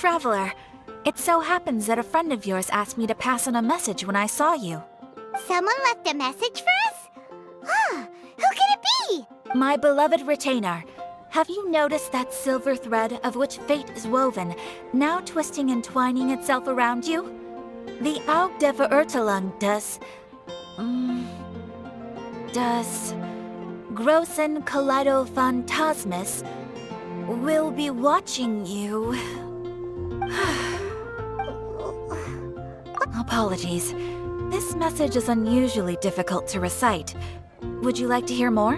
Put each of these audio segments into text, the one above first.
Traveler, it so happens that a friend of yours asked me to pass on a message when I saw you. Someone left a message for us? Huh, who could it be? My beloved retainer, have you noticed that silver thread of which fate is woven, now twisting and twining itself around you? The Aug der Verurteilung does Grossen Kaleido Phantasmus will be watching you. Apologies. This message is unusually difficult to recite. Would you like to hear more?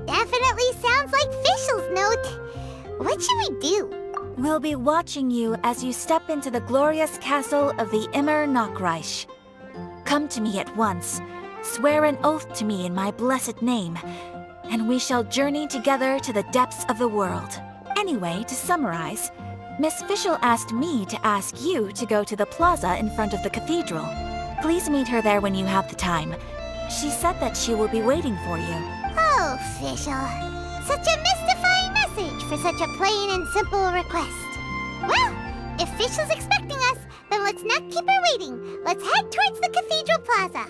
Definitely sounds like Fischl's note. What should we do? We'll be watching you as you step into the glorious castle of the Immer Nachreich. Come to me at once. Swear an oath to me in my blessed name, and we shall journey together to the depths of the world. Anyway, to summarize, Miss Fischl asked me to ask you to go to the plaza in front of the cathedral. Please meet her there when you have the time. She said that she will be waiting for you. Oh, Fischl. Such a mystifying message for such a plain and simple request. Well, if Fischl's expecting us, then let's not keep her waiting. Let's head towards the cathedral plaza.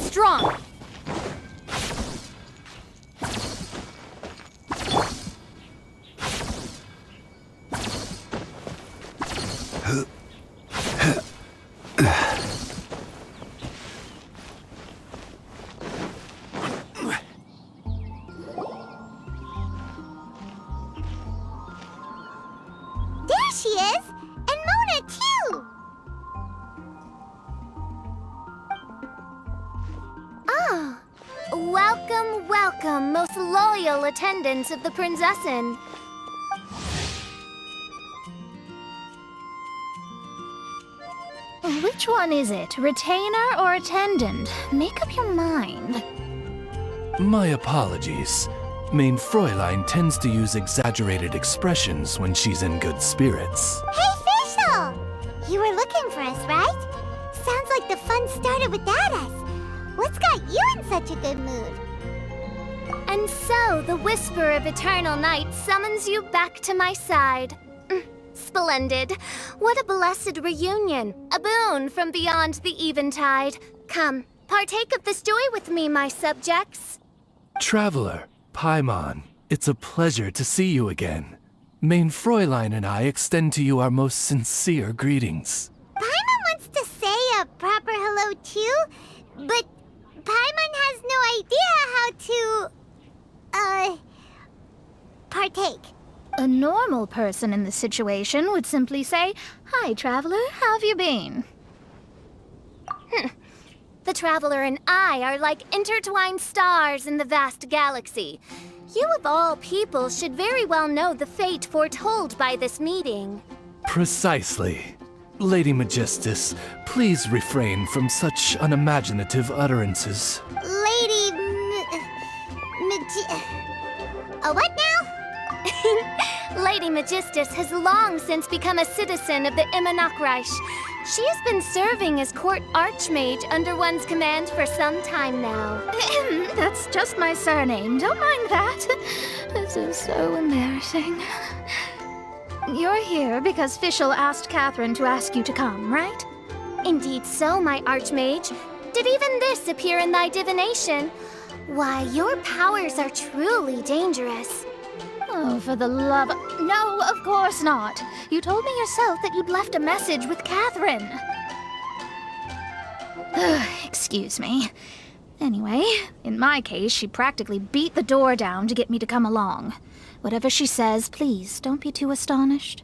Strong. There she is! And Mona, too! Ah, welcome, welcome, most loyal attendants of the Prinzessin. Which one is it, retainer or attendant? Make up your mind. My apologies. Mein Fräulein tends to use exaggerated expressions when she's in good spirits. Hey, Fischl! You were looking for us, right? Sounds like the fun started without us. What's got you in such a good mood? And so, the whisper of eternal night summons you back to my side. Splendid. What a blessed reunion. A boon from beyond the eventide. Come, partake of this joy with me, my subjects. Traveler, Paimon, it's a pleasure to see you again. Mein Fräulein and I extend to you our most sincere greetings. Paimon wants to say a proper hello too, but Paimon has no idea how to, partake. A normal person in this situation would simply say, "Hi, traveler, how have you been?" The traveler and I are like intertwined stars in the vast galaxy. You of all people should very well know the fate foretold by this meeting. Precisely. Lady Magistus, please refrain from such unimaginative utterances. Lady what now? Lady Magistus has long since become a citizen of the Immer Nachreich. She has been serving as court archmage under one's command for some time now. That's just my surname. Don't mind that. This is so embarrassing. You're here because Fischl asked Catherine to ask you to come, right? Indeed so, my archmage. Did even this appear in thy divination? Why, your powers are truly dangerous. Oh, for the love of... No, of course not. You told me yourself that you'd left a message with Catherine. Excuse me. Anyway, in my case, she practically beat the door down to get me to come along. Whatever she says, please, don't be too astonished.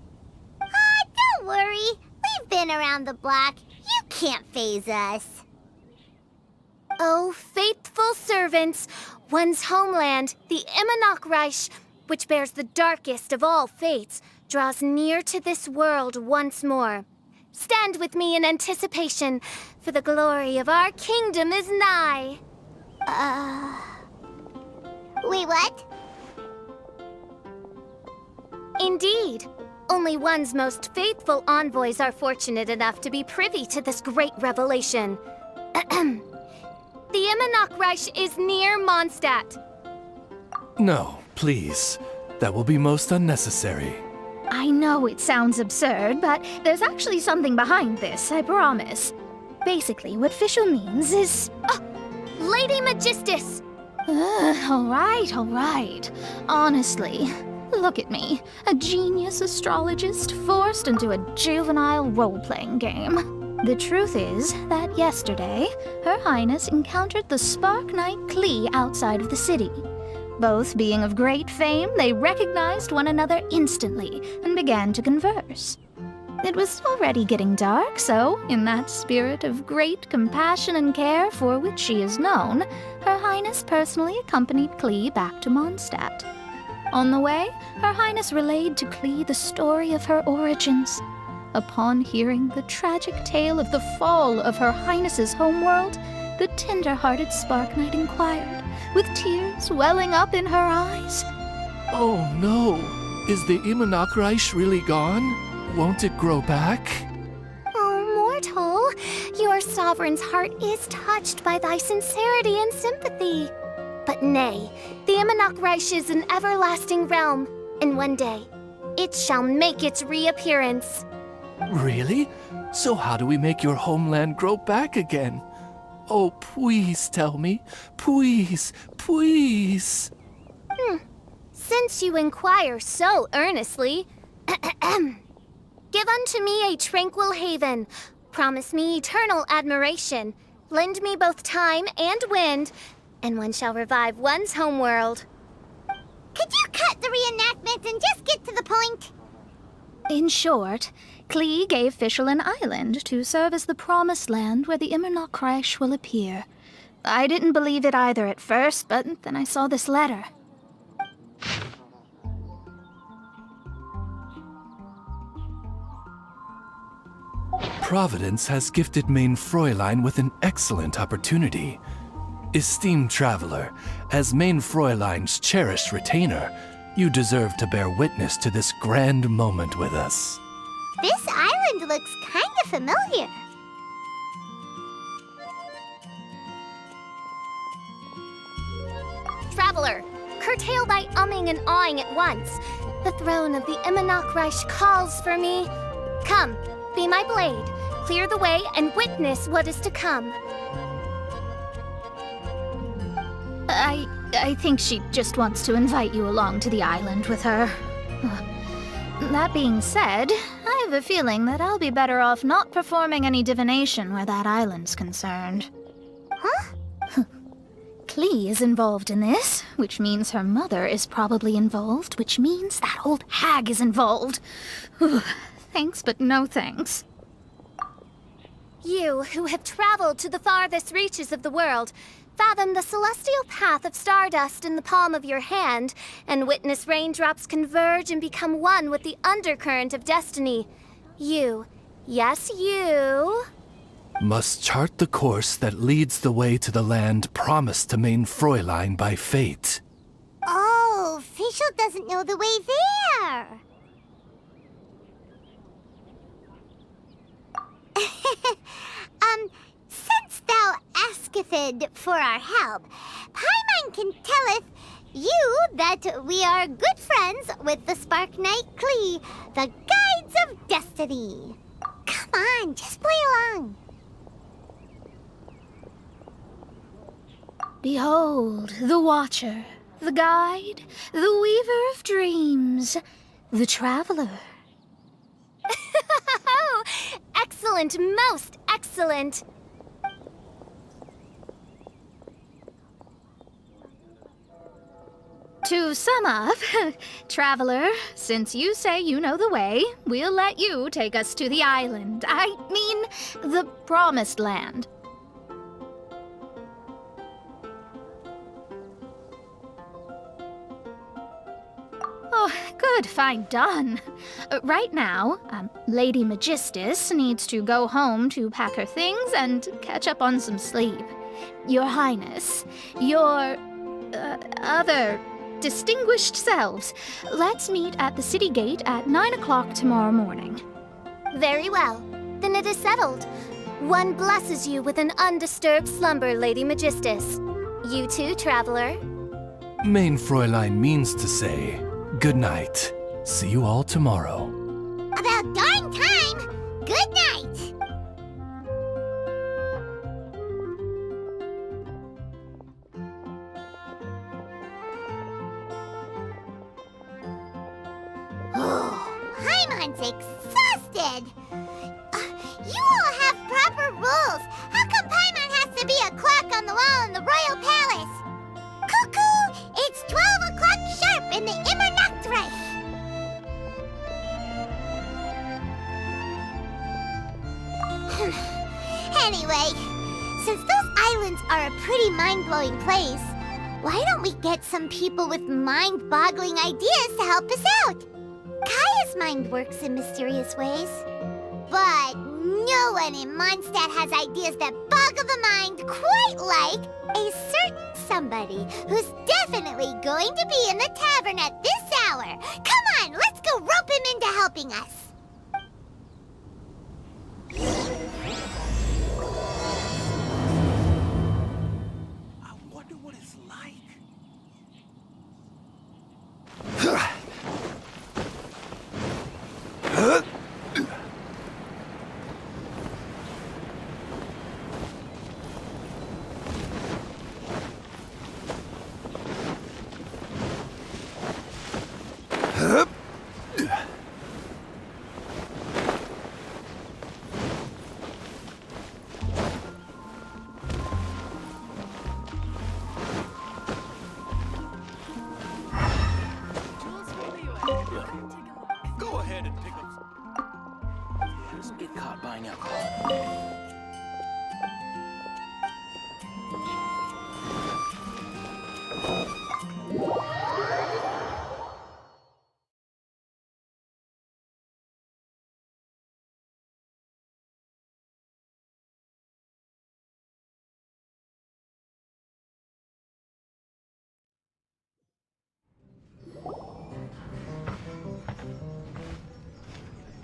Don't worry. We've been around the block. You can't faze us. Oh, faithful servants, one's homeland, the Immer Nachreich, which bears the darkest of all fates, draws near to this world once more. Stand with me in anticipation, for the glory of our kingdom is nigh. Wait, what? Indeed. Only one's most faithful envoys are fortunate enough to be privy to this great revelation. The Immernachtreich is near Mondstadt. No, please. That will be most unnecessary. I know it sounds absurd, but there's actually something behind this, I promise. Basically, what Fischl means is... Lady Magistus! All right. Honestly, look at me. A genius astrologist forced into a juvenile role-playing game. The truth is that yesterday, Her Highness encountered the Spark Knight Klee outside of the city. Both being of great fame, they recognized one another instantly and began to converse. It was already getting dark, so, in that spirit of great compassion and care for which she is known, Her Highness personally accompanied Klee back to Mondstadt. On the way, Her Highness relayed to Klee the story of her origins. Upon hearing the tragic tale of the fall of Her Highness's homeworld, the tender-hearted Spark Knight inquired, with tears welling up in her eyes. Oh no! Is the Immernachtreich really gone? Won't it grow back? Oh, mortal, your sovereign's heart is touched by thy sincerity and sympathy. But nay, the Immernachtreich is an everlasting realm, and one day, it shall make its reappearance. Really? So how do we make your homeland grow back again? Oh, please tell me. Please. Since you inquire so earnestly, give unto me a tranquil haven, promise me eternal admiration, lend me both time and wind, and one shall revive one's homeworld. Could you cut the reenactment and just get to the point? In short, Klee gave Fischl an island to serve as the promised land where the Immernachtreich will appear. I didn't believe it either at first, but then I saw this letter. Providence has gifted Main Fräulein with an excellent opportunity. Esteemed traveler, as Main Fräulein's cherished retainer, you deserve to bear witness to this grand moment with us. This island looks kinda familiar. Traveler, curtail thy umming and awing at once. The throne of the Immernachtreich calls for me. Come, be my blade, clear the way, and witness what is to come. I think she just wants to invite you along to the island with her. That being said, I have a feeling that I'll be better off not performing any divination where that island's concerned. Huh? Klee is involved in this, which means her mother is probably involved, which means that old hag is involved. Thanks, but no thanks. You, who have traveled to the farthest reaches of the world, fathom the celestial path of stardust in the palm of your hand, and witness raindrops converge and become one with the undercurrent of destiny. You, yes you, Must chart the course that leads the way to the land promised to Main Fräulein by fate. Oh, Fischl doesn't know the way there. Since thou asketh for our help, Paimon can telleth you that we are good friends with the Spark Knight Klee, the Guides of Destiny. Come on, just play along. Behold, the Watcher, the Guide, the Weaver of Dreams, the Traveler. Excellent, most excellent. To sum up, Traveler, since you say you know the way, we'll let you take us to the island. I mean, the Promised Land. Oh, good, fine, done. Right now, Lady Magistus needs to go home to pack her things and catch up on some sleep. Your Highness, your other distinguished selves, let's meet at the city gate at 9 o'clock tomorrow morning. Very well. Then it is settled. One blesses you with an undisturbed slumber, Lady Magistus. You too, traveler. Main Fräulein means to say, good night. See you all tomorrow. About darn time! Good night! Paimon's exhausted! You all have proper rules! How come Paimon has to be a clock on the wall in the royal palace? Cuckoo! It's 12 o'clock sharp in the Immer Nachtreich! Anyway, since those islands are a pretty mind-blowing place, why don't we get some people with mind-boggling ideas to help us out? Kaya's mind works in mysterious ways. But no one in Mondstadt has ideas that boggle the mind quite like a certain somebody who's definitely going to be in the tavern at this hour. Come on, let's go rope him into helping us. I wonder what it's like. Go ahead and pick up some. Just get caught buying alcohol.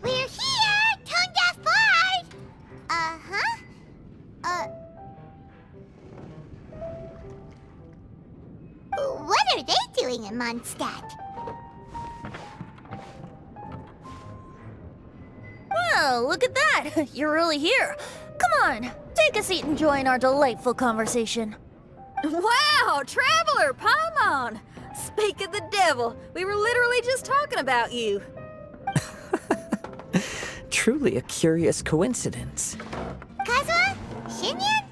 We're here! Tone deaf bard! Uh-huh. What are they doing in Mondstadt? Well, look at that! You're really here. Come on, take a seat and join our delightful conversation. Wow, Traveler, Paimon! Speak of the devil, we were literally just talking about you. Truly a curious coincidence. Kazuha? Shinyan?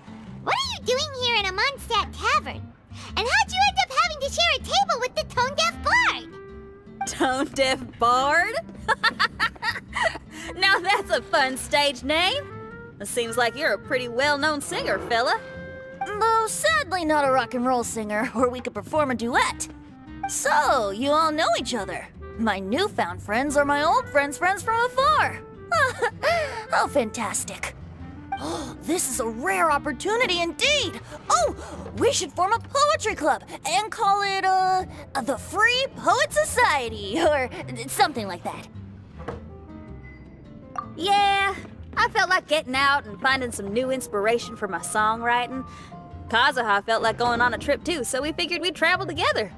What are you doing here in a Mondstadt tavern? And how'd you end up having to share a table with the tone-deaf bard? Tone-deaf bard? Now that's a fun stage name. It seems like you're a pretty well-known singer, fella. Though sadly not a rock and roll singer, or we could perform a duet. So, you all know each other. My newfound friends are my old friends' friends from afar. How fantastic. Oh, this is a rare opportunity indeed. Oh, we should form a poetry club and call it, the Free Poet Society, or something like that. Yeah, I felt like getting out and finding some new inspiration for my songwriting. Kazuha felt like going on a trip too, so we figured we'd travel together.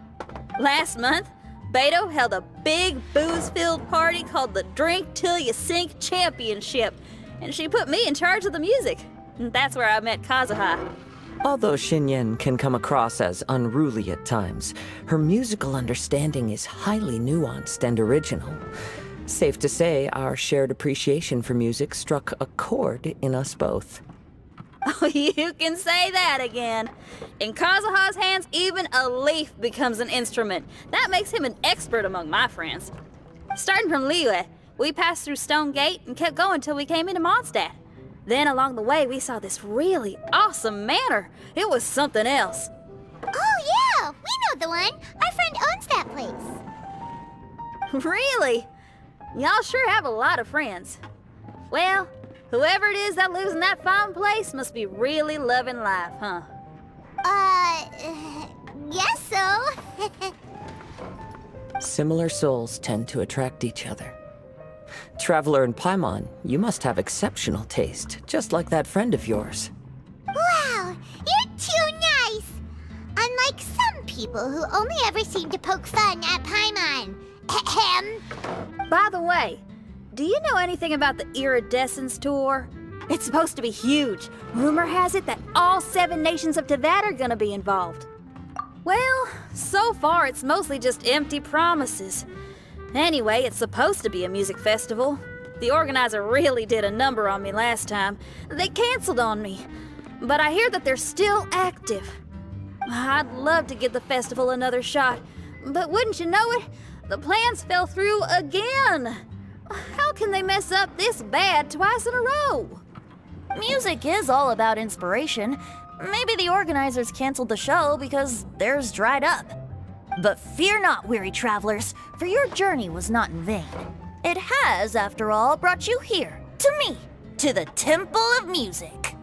Last month, Beto held a big booze-filled party called the Drink Till You Sink Championship, and she put me in charge of the music. And that's where I met Kazuha. Although Shinyan can come across as unruly at times, her musical understanding is highly nuanced and original. Safe to say, our shared appreciation for music struck a chord in us both. Oh, you can say that again. In Kazuha's hands, even a leaf becomes an instrument. That makes him an expert among my friends. Starting from Liyue, we passed through Stone Gate and kept going till we came into Mondstadt. Then along the way, we saw this really awesome manor. It was something else. Oh yeah, we know the one. Our friend owns that place. Really? Y'all sure have a lot of friends. Well, whoever it is that lives in that fine place must be really loving life, huh? Guess so. Similar souls tend to attract each other. Traveler and Paimon, you must have exceptional taste, just like that friend of yours. Wow, you're too nice! Unlike some people who only ever seem to poke fun at Paimon. Ahem. By the way, do you know anything about the Iridescence tour? It's supposed to be huge. Rumor has it that all 7 nations of THK are gonna be involved. Well, so far it's mostly just empty promises. Anyway, it's supposed to be a music festival. The organizer really did a number on me last time. They canceled on me. But I hear that they're still active. I'd love to give the festival another shot. But wouldn't you know it, the plans fell through again. How can they mess up this bad twice in a row? Music is all about inspiration. Maybe the organizers canceled the show because theirs dried up. But fear not, weary travelers, for your journey was not in vain. It has, after all, brought you here, to me, to the Temple of Music.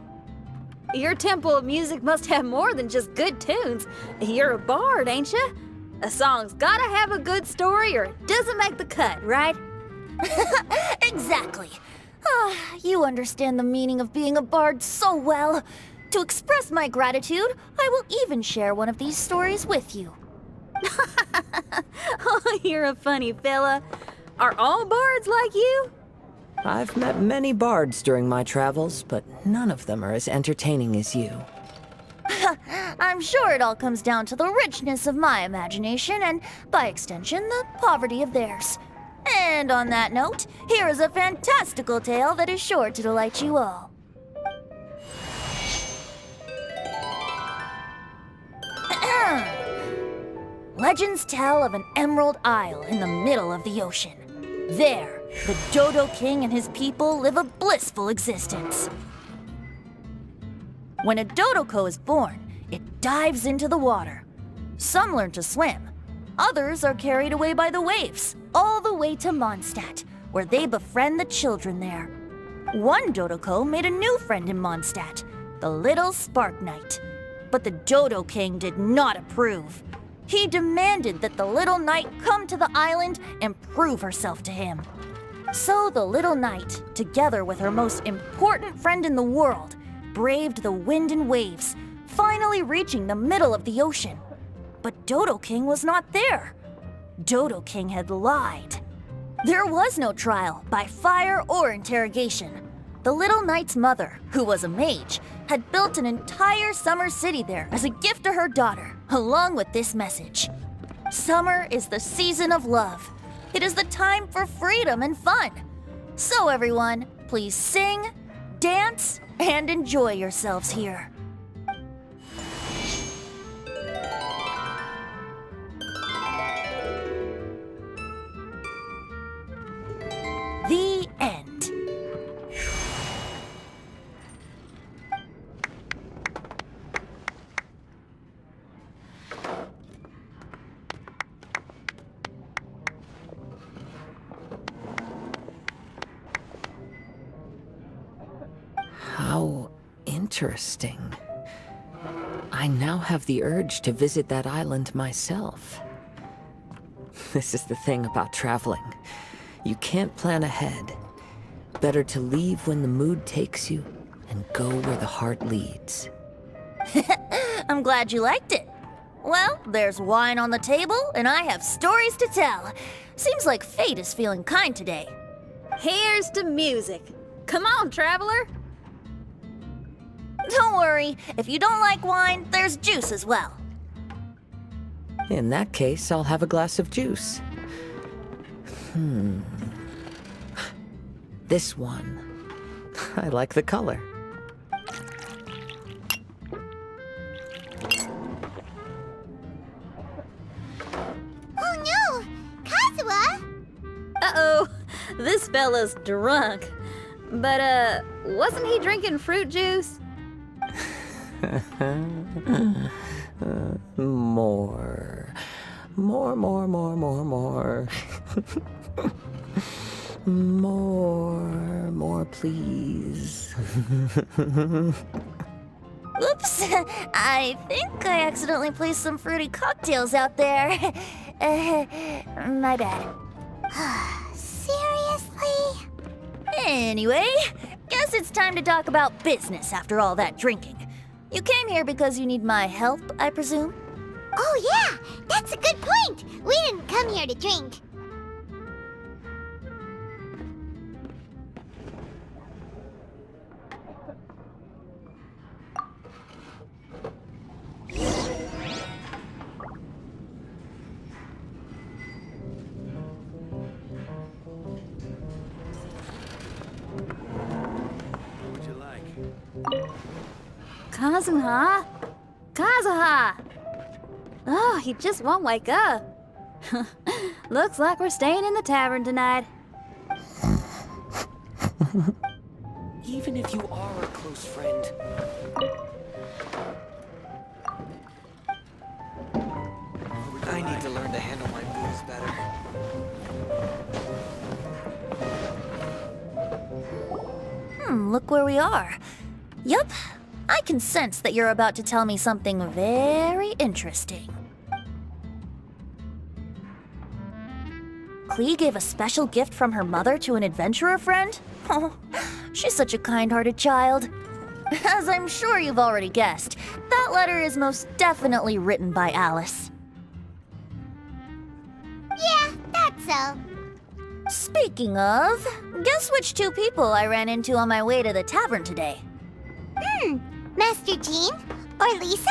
Your Temple of Music must have more than just good tunes. You're a bard, ain't ya? A song's gotta have a good story or it doesn't make the cut, right? Exactly. You understand the meaning of being a bard so well. To express my gratitude, I will even share one of these stories with you. Oh, you're a funny fella. Are all bards like you? I've met many bards during my travels, but none of them are as entertaining as you. I'm sure it all comes down to the richness of my imagination and, by extension, the poverty of theirs. And on that note, here is a fantastical tale that is sure to delight you all. Legends tell of an emerald isle in the middle of the ocean. There, the Dodo King and his people live a blissful existence. When a Dodoko is born, it dives into the water. Some learn to swim. Others are carried away by the waves, all the way to Mondstadt, where they befriend the children there. One Dodoko made a new friend in Mondstadt, the little Spark Knight. But the Dodo King did not approve. He demanded that the little knight come to the island and prove herself to him. So the little knight, together with her most important friend in the world, braved the wind and waves, finally reaching the middle of the ocean. But Dodo King was not there. Dodo King had lied. There was no trial by fire or interrogation. The little knight's mother, who was a mage, had built an entire summer city there as a gift to her daughter, along with this message. Summer is the season of love. It is the time for freedom and fun. So everyone, please sing, dance, and enjoy yourselves here. The end. How interesting. I now have the urge to visit that island myself. This is the thing about traveling. You can't plan ahead. Better to leave when the mood takes you and go where the heart leads. I'm glad you liked it. Well, there's wine on the table, and I have stories to tell. Seems like fate is feeling kind today. Here's to music. Come on, traveler. Don't worry, if you don't like wine, there's juice as well. In that case, I'll have a glass of juice. This one. I like the color. Oh no! Kazuha! Uh-oh, this fella's drunk. But, wasn't he drinking fruit juice? More. More, please. Oops, I think I accidentally placed some fruity cocktails out there. My bad. Seriously? Anyway, guess it's time to talk about business after all that drinking. You came here because you need my help, I presume? Oh yeah, that's a good point. We didn't come here to drink. What would you like? Kazuha? Kazuha! Oh, he just won't wake up. Looks like we're staying in the tavern tonight. Even if you are a close friend, I need to learn to handle my booze better. Look where we are. Yup, I can sense that you're about to tell me something very interesting. Klee gave a special gift from her mother to an adventurer friend? Oh, she's such a kind-hearted child. As I'm sure you've already guessed, that letter is most definitely written by Alice. Yeah, that's so. Speaking of, guess which two people I ran into on my way to the tavern today? Master Jean? Or Lisa?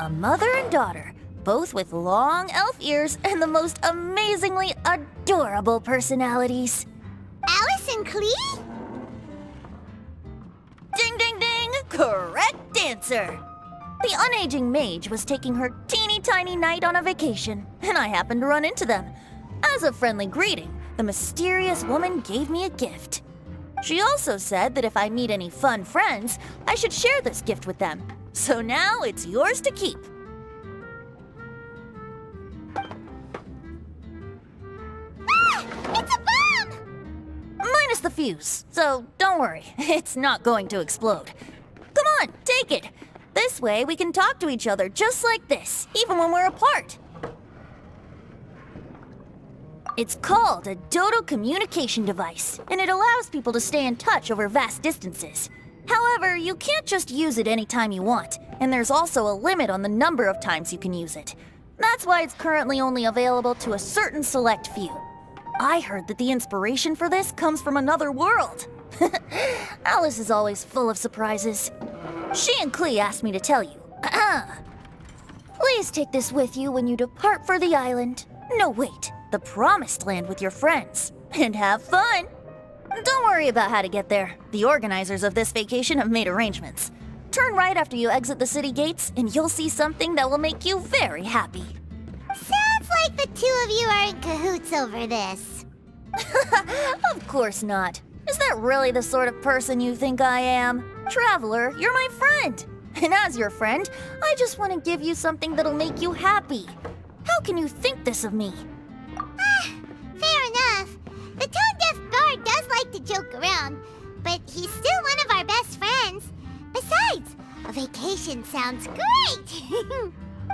A mother and daughter, both with long elf ears and the most amazingly adorable personalities. Alice and Klee? Ding, ding, ding! Correct answer! The unaging mage was taking her teeny tiny knight on a vacation, and I happened to run into them. As a friendly greeting, the mysterious woman gave me a gift. She also said that if I meet any fun friends, I should share this gift with them. So now it's yours to keep. Ah! It's a bomb! Minus the fuse, so don't worry, it's not going to explode. Come on, take it. This way we can talk to each other just like this, even when we're apart. It's called a Dodo communication device, and it allows people to stay in touch over vast distances. However, you can't just use it anytime you want, and there's also a limit on the number of times you can use it. That's why it's currently only available to a certain select few. I heard that the inspiration for this comes from another world. Alice is always full of surprises. She and Klee asked me to tell you. Please take this with you when you depart for the island. No, wait, the Promised Land with your friends. And have fun! Don't worry about how to get there. The organizers of this vacation have made arrangements. Turn right after you exit the city gates, and you'll see something that will make you very happy. Sounds like the two of you are in cahoots over this. Of course not. Is that really the sort of person you think I am? Traveler, you're my friend. And as your friend, I just want to give you something that'll make you happy. How can you think this of me? Fair enough. The tone-deaf bard does like to joke around, but he's still one of our best friends. Besides, a vacation sounds great!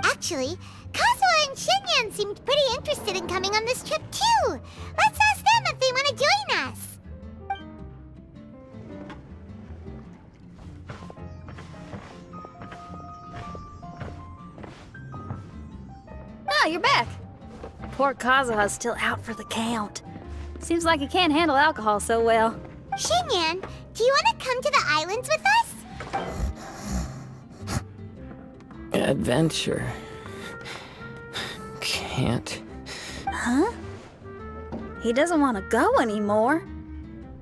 Actually, Kazuha and Shinyan seemed pretty interested in coming on this trip too. Let's ask them if they want to join us. Ah, you're back. Poor Kazuha's still out for the count. Seems like he can't handle alcohol so well. Shinyan, do you want to come to the islands with us? Adventure. Can't. Huh? He doesn't want to go anymore.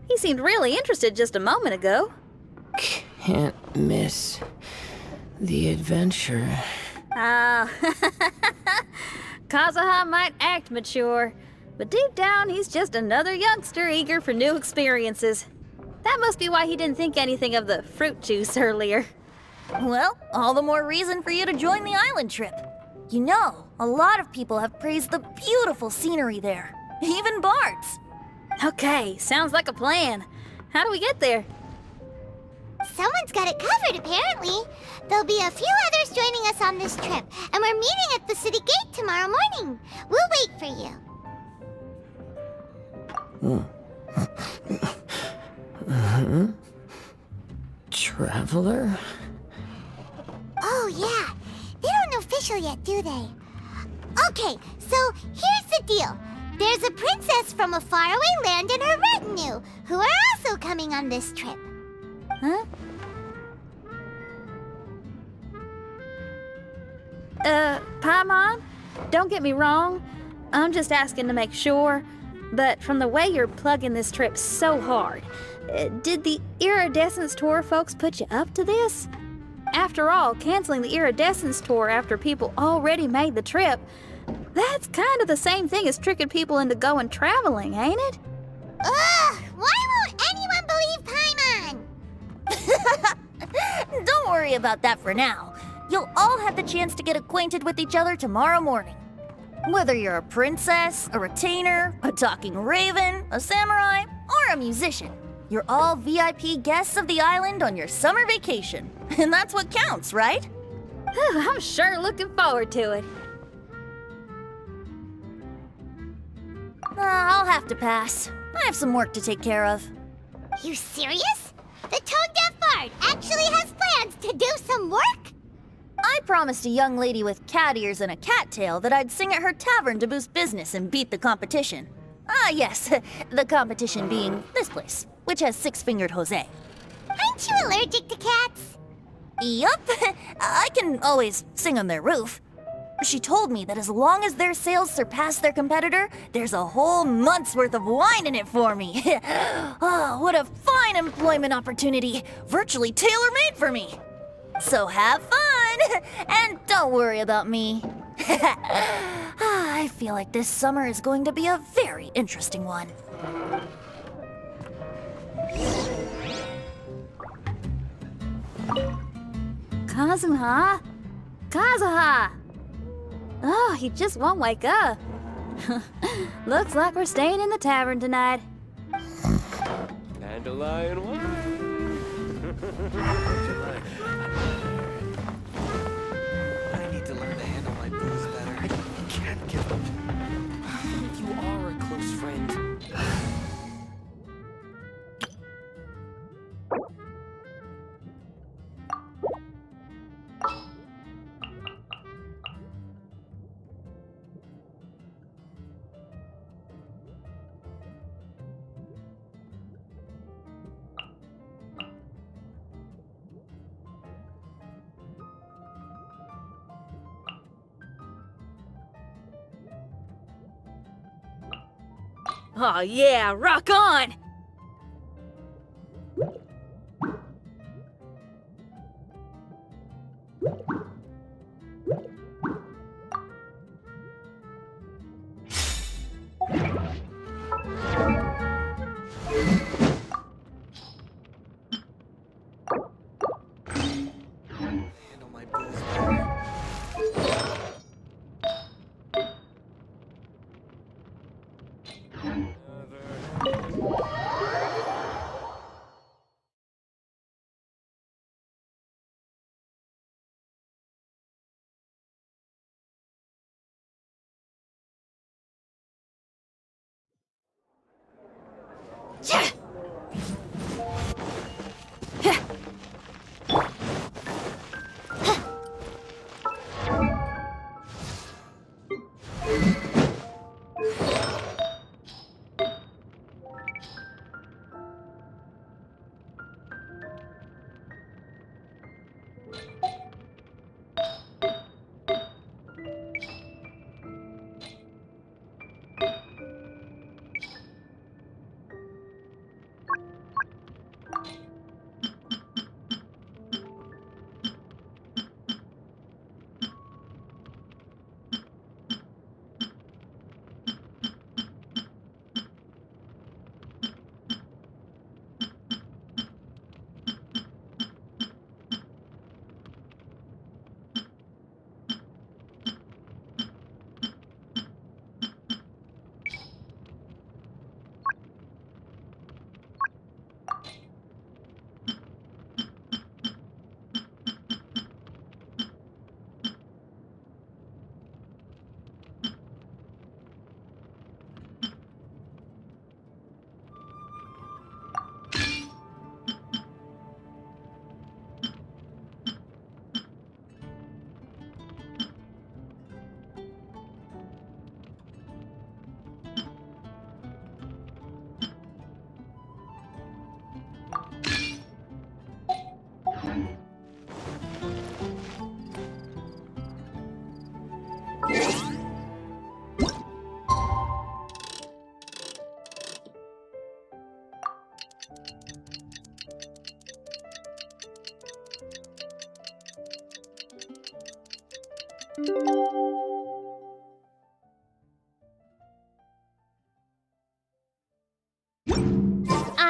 He seemed really interested just a moment ago. Can't miss the adventure. Ah, Kazuha might act mature, but deep down he's just another youngster eager for new experiences. That must be why he didn't think anything of the fruit juice earlier. Well, all the more reason for you to join the island trip. You know, a lot of people have praised the beautiful scenery there. even Bart's. Okay, sounds like a plan. How do we get there? Someone's got it covered, apparently. There'll be a few others joining us on this trip, and we're meeting at the city gate tomorrow morning. We'll wait for you. Traveler? Oh, yeah. They don't know official yet, do they? Okay, so here's the deal. There's a princess from a faraway land and her retinue, who are also coming on this trip. Huh? Paimon, don't get me wrong. I'm just asking to make sure. But from the way you're plugging this trip so hard, did the Iridescence Tour folks put you up to this? After all, canceling the Iridescence Tour after people already made the trip, that's kind of the same thing as tricking people into going traveling, ain't it? Ugh! Why won't anyone believe Paimon? Don't worry about that for now. You'll all have the chance to get acquainted with each other tomorrow morning. Whether you're a princess, a retainer, a talking raven, a samurai, or a musician, you're all VIP guests of the island on your summer vacation. And that's what counts, right? I'm sure looking forward to it. I'll have to pass. I have some work to take care of. You serious? The tone-deaf bard actually has plans to do some work? I promised a young lady with cat ears and a cattail that I'd sing at her tavern to boost business and beat the competition. Ah, yes, the competition being this place, which has six-fingered Jose. Aren't you allergic to cats? Yup, I can always sing on their roof. She told me that as long as their sales surpass their competitor, there's a whole month's worth of wine in it for me. Oh, what a fine employment opportunity, virtually tailor-made for me. So have fun, and don't worry about me. I feel like this summer is going to be a very interesting one. Kazuha? Kazuha! Oh, he just won't wake up. Looks like we're staying in the tavern tonight. Dandelion wine. I need to learn to handle my booze better. I can't give up. If you are a close friend. Oh yeah, rock on! Handle my booze better.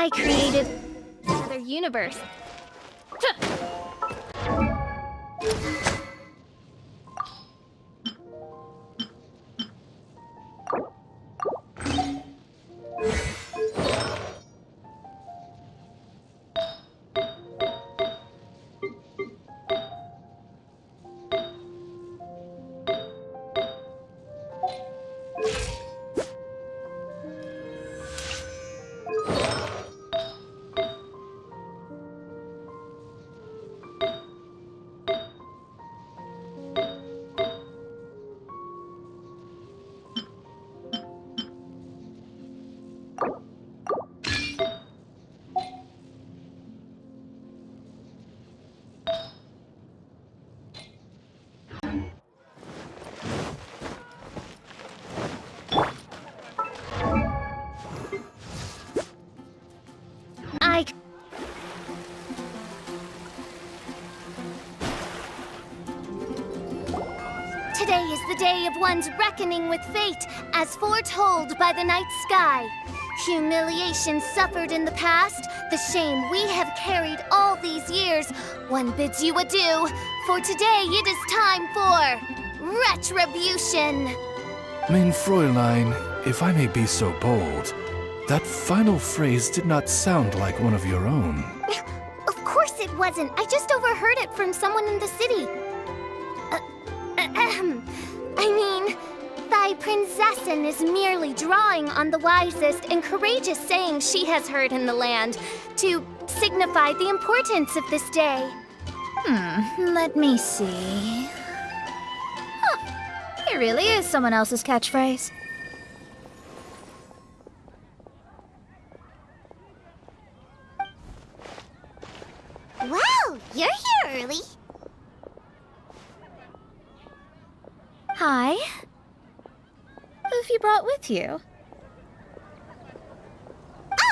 I created another universe. Today is the day of one's reckoning with fate, as foretold by the night sky. Humiliation suffered in the past, the shame we have carried all these years, one bids you adieu, for today it is time for retribution. Mein Fräulein, if I may be so bold, that final phrase did not sound like one of your own. Of course it wasn't. I just overheard it from someone in the city. I mean, thy princessin is merely drawing on the wisest and courageous sayings she has heard in the land to signify the importance of this day. Let me see. Huh, it really is someone else's catchphrase. Wow, you're here early. Hi. Who've you brought with you?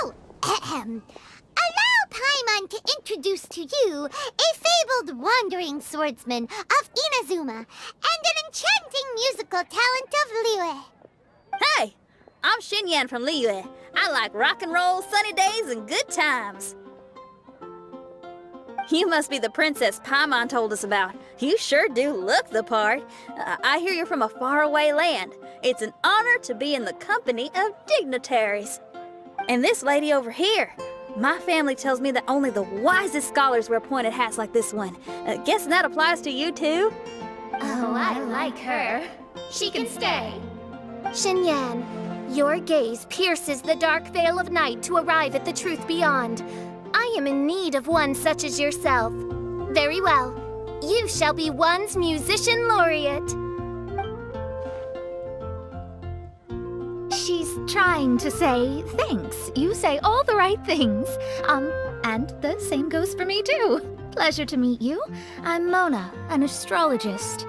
Oh, ahem. Allow Paimon to introduce to you a fabled wandering swordsman of Inazuma and an enchanting musical talent of Liyue. Hey, I'm Xinyan from Liyue. I like rock and roll, sunny days, and good times. You must be the princess Paimon told us about. You sure do look the part. I hear you're from a faraway land. It's an honor to be in the company of dignitaries. And this lady over here, my family tells me that only the wisest scholars wear pointed hats like this one. Guessing that applies to you too? Oh, I like her. She can stay. Xinyan, your gaze pierces the dark veil of night to arrive at the truth beyond. I am in need of one such as yourself. Very well. You shall be one's musician laureate. She's trying to say thanks. You say all the right things. And the same goes for me too. Pleasure to meet you. I'm Mona, an astrologist.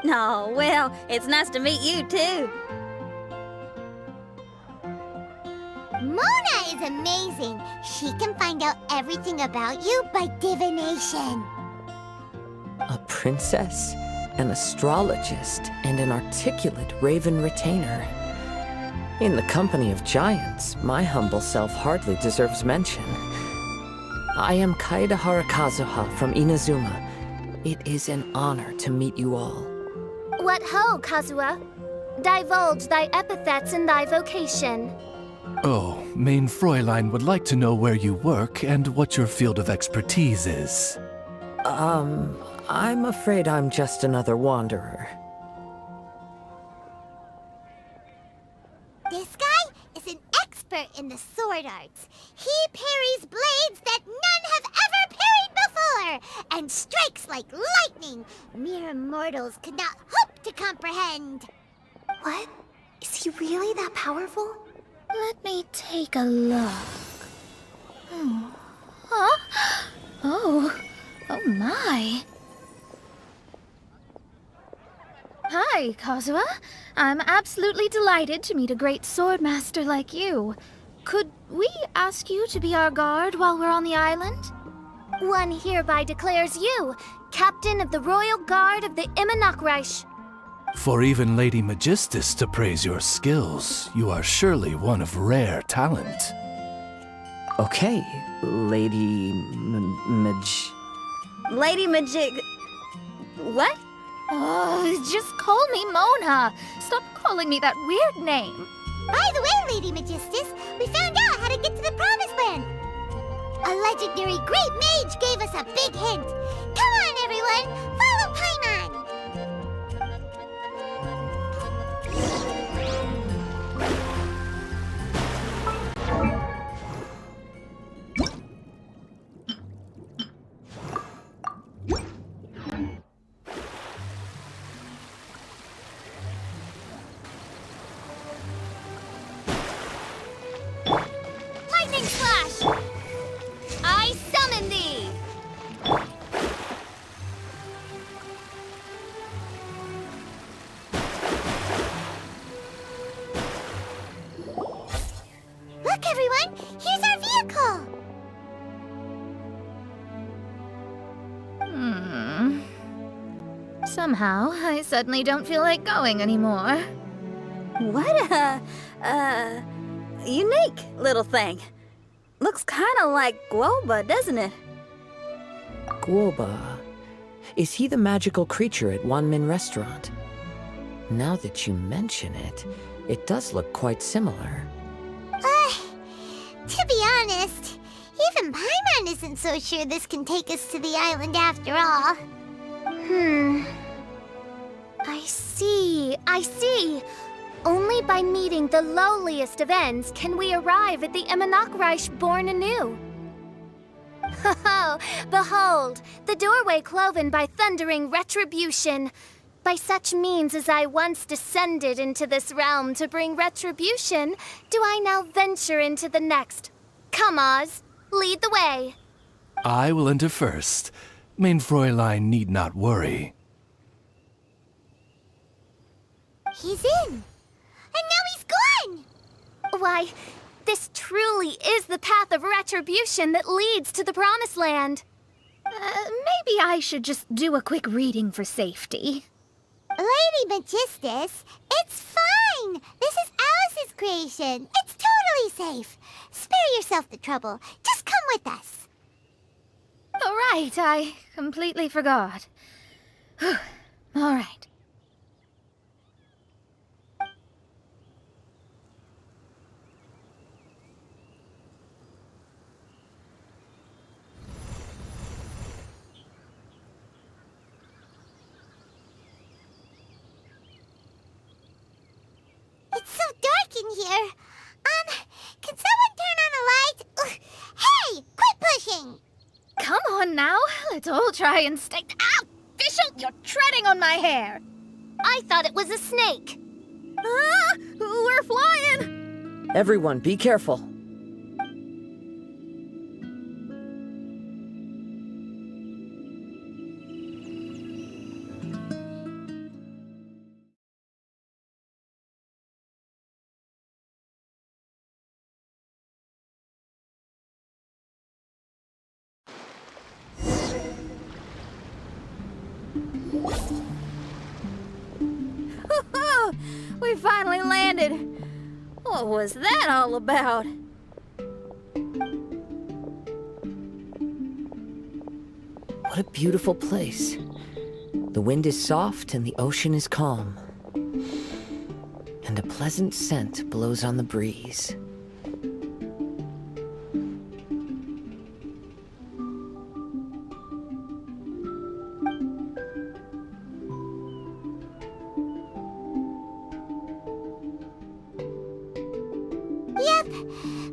Oh, well, it's nice to meet you too. Mona is amazing. She can find out everything about you by divination. A princess, an astrologist, and an articulate raven retainer. In the company of giants, my humble self hardly deserves mention. I am K-THK Kazuha from Inazuma. It is an honor to meet you all. What ho, Kazuha? Divulge thy epithets and thy vocation. Oh, Mein Fräulein would like to know where you work and what your field of expertise is. I'm afraid I'm just another wanderer. This guy is an expert in the sword arts. He parries blades that none have ever parried before, and strikes like lightning mere mortals could not hope to comprehend. What? Is he really that powerful? Let me take a look. Huh? Oh my. Hi, Kazuha. I'm absolutely delighted to meet a great swordmaster like you. Could we ask you to be our guard while we're on the island? One hereby declares you captain of the Royal Guard of the Immernachtreich. For even Lady Magistus to praise your skills, you are surely one of rare talent. Okay, Lady Lady Magic. What? Oh, just call me Mona. Stop calling me that weird name. By the way, Lady Magistus, we found out how to get to the Promised Land. A legendary great mage gave us a big hint. Come on, everyone, follow Paimon. Lightning Slash! I summon thee! Look, everyone, here's our vehicle. Somehow, I suddenly don't feel like going anymore. What a unique little thing. Looks kind of like Guoba, doesn't it? Guoba. Is he the magical creature at Wanmin Restaurant? Now that you mention it, it does look quite similar. To be honest, even Paimon isn't so sure this can take us to the island after all. I see. Only by meeting the lowliest of ends can we arrive at the Imanakreich born anew. Ho, behold, the doorway cloven by thundering retribution. By such means as I once descended into this realm to bring retribution, do I now venture into the next. Come, Oz, lead the way. I will enter first. Main Fräulein need not worry. He's in. And now he's gone. Why, this truly is the path of retribution that leads to the Promised Land. Maybe I should just do a quick reading for safety. Lady Magistus, it's fine. This is Alice's creation. It's totally safe. Spare yourself the trouble. Just come with us. All right, I completely forgot. All right. It's so dark in here. Can someone turn on a light? Ugh. Hey, quit pushing. Come on now, let's all try and stay. Ah! Fischl, you're treading on my hair. I thought it was a snake. Ah, we're flying! Everyone, be careful. We finally landed. What was that all about? What a beautiful place. The wind is soft and the ocean is calm. And a pleasant scent blows on the breeze. Yep,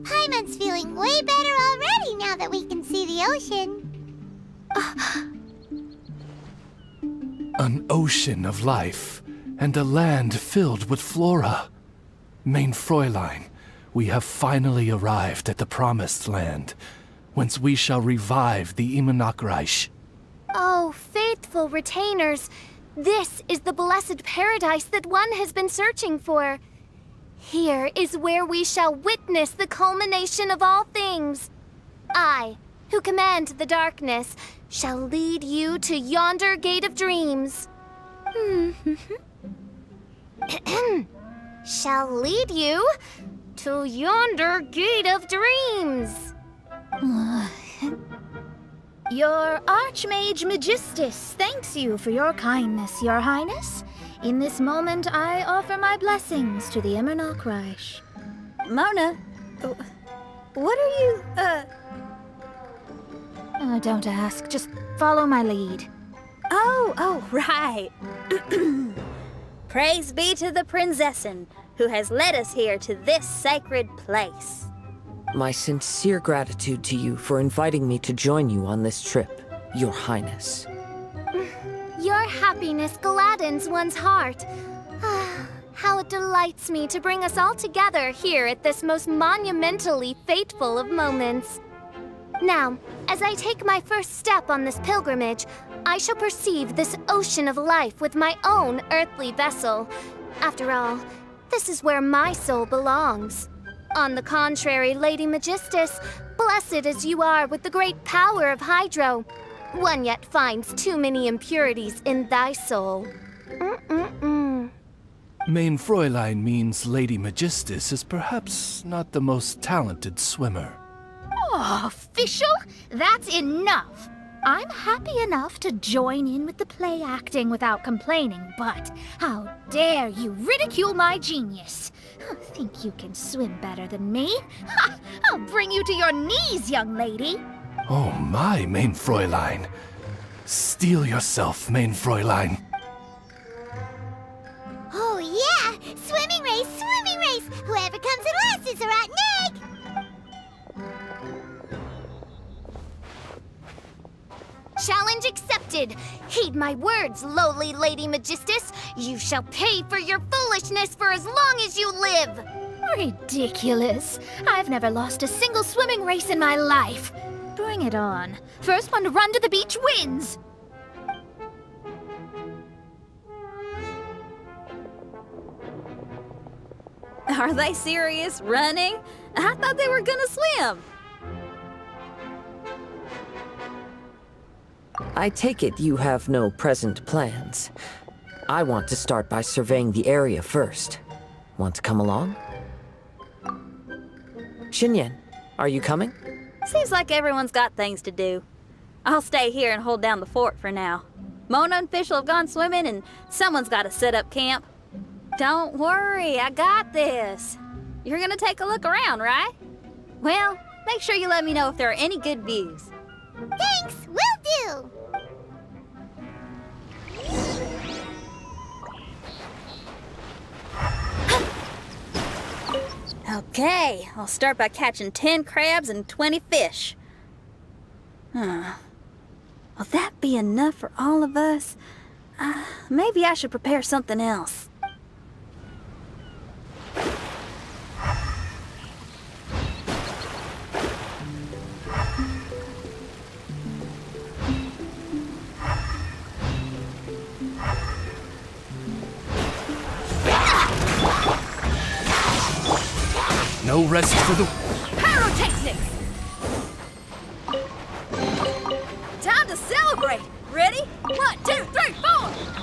Paimon's feeling way better already now that we can see the ocean. An ocean of life, and a land filled with flora. Main Fräulein, we have finally arrived at the Promised Land, whence we shall revive the Imanakreich. Oh, faithful retainers, this is the blessed paradise that one has been searching for. Here is where we shall witness the culmination of all things. I, who command the darkness, shall lead you to yonder gate of dreams. Shall lead you to yonder gate of dreams. Your Archmage Magistus thanks you for your kindness, Your Highness. In this moment, I offer my blessings to the Immernochreich. Mona, what are you, Oh, don't ask. Just follow my lead. Oh, right. Praise be to the Prinzessin, who has led us here to this sacred place. My sincere gratitude to you for inviting me to join you on this trip, Your Highness. Your happiness gladdens one's heart. How it delights me to bring us all together here at this most monumentally fateful of moments. Now, as I take my first step on this pilgrimage, I shall perceive this ocean of life with my own earthly vessel. After all, this is where my soul belongs. On the contrary, Lady Magistus, blessed as you are with the great power of Hydro, one yet finds too many impurities in thy soul. Main Fräulein means Lady Magistus is perhaps not the most talented swimmer. Oh, official? That's enough. I'm happy enough to join in with the play acting without complaining, but how dare you ridicule my genius? Think you can swim better than me? Ha! I'll bring you to your knees, young lady. Oh my, Main Fräulein. Steel yourself, Main Fräulein. Oh yeah! Swimming race, swimming race! Whoever comes in last is a rotten egg! Challenge accepted! Heed my words, lowly Lady Magistus. You shall pay for your foolishness for as long as you live! Ridiculous. I've never lost a single swimming race in my life. Bring it on. First one to run to the beach wins. Are they serious? Running? I thought they were gonna swim. I take it you have no present plans. I want to start by surveying the area first. Want to come along? Xinyan, are you coming? Seems like everyone's got things to do. I'll stay here and hold down the fort for now. Mona and Fischl have gone swimming and someone's got to set up camp. Don't worry, I got this. You're gonna take a look around, right? Well, make sure you let me know if there are any good views. Thanks, will do! Okay, I'll start by catching 10 crabs and 20 fish. Will that be enough for all of us? Maybe I should prepare something else. No rest for the... Pyrotechnics! Time to celebrate! Ready? 1, 2, 3, 4!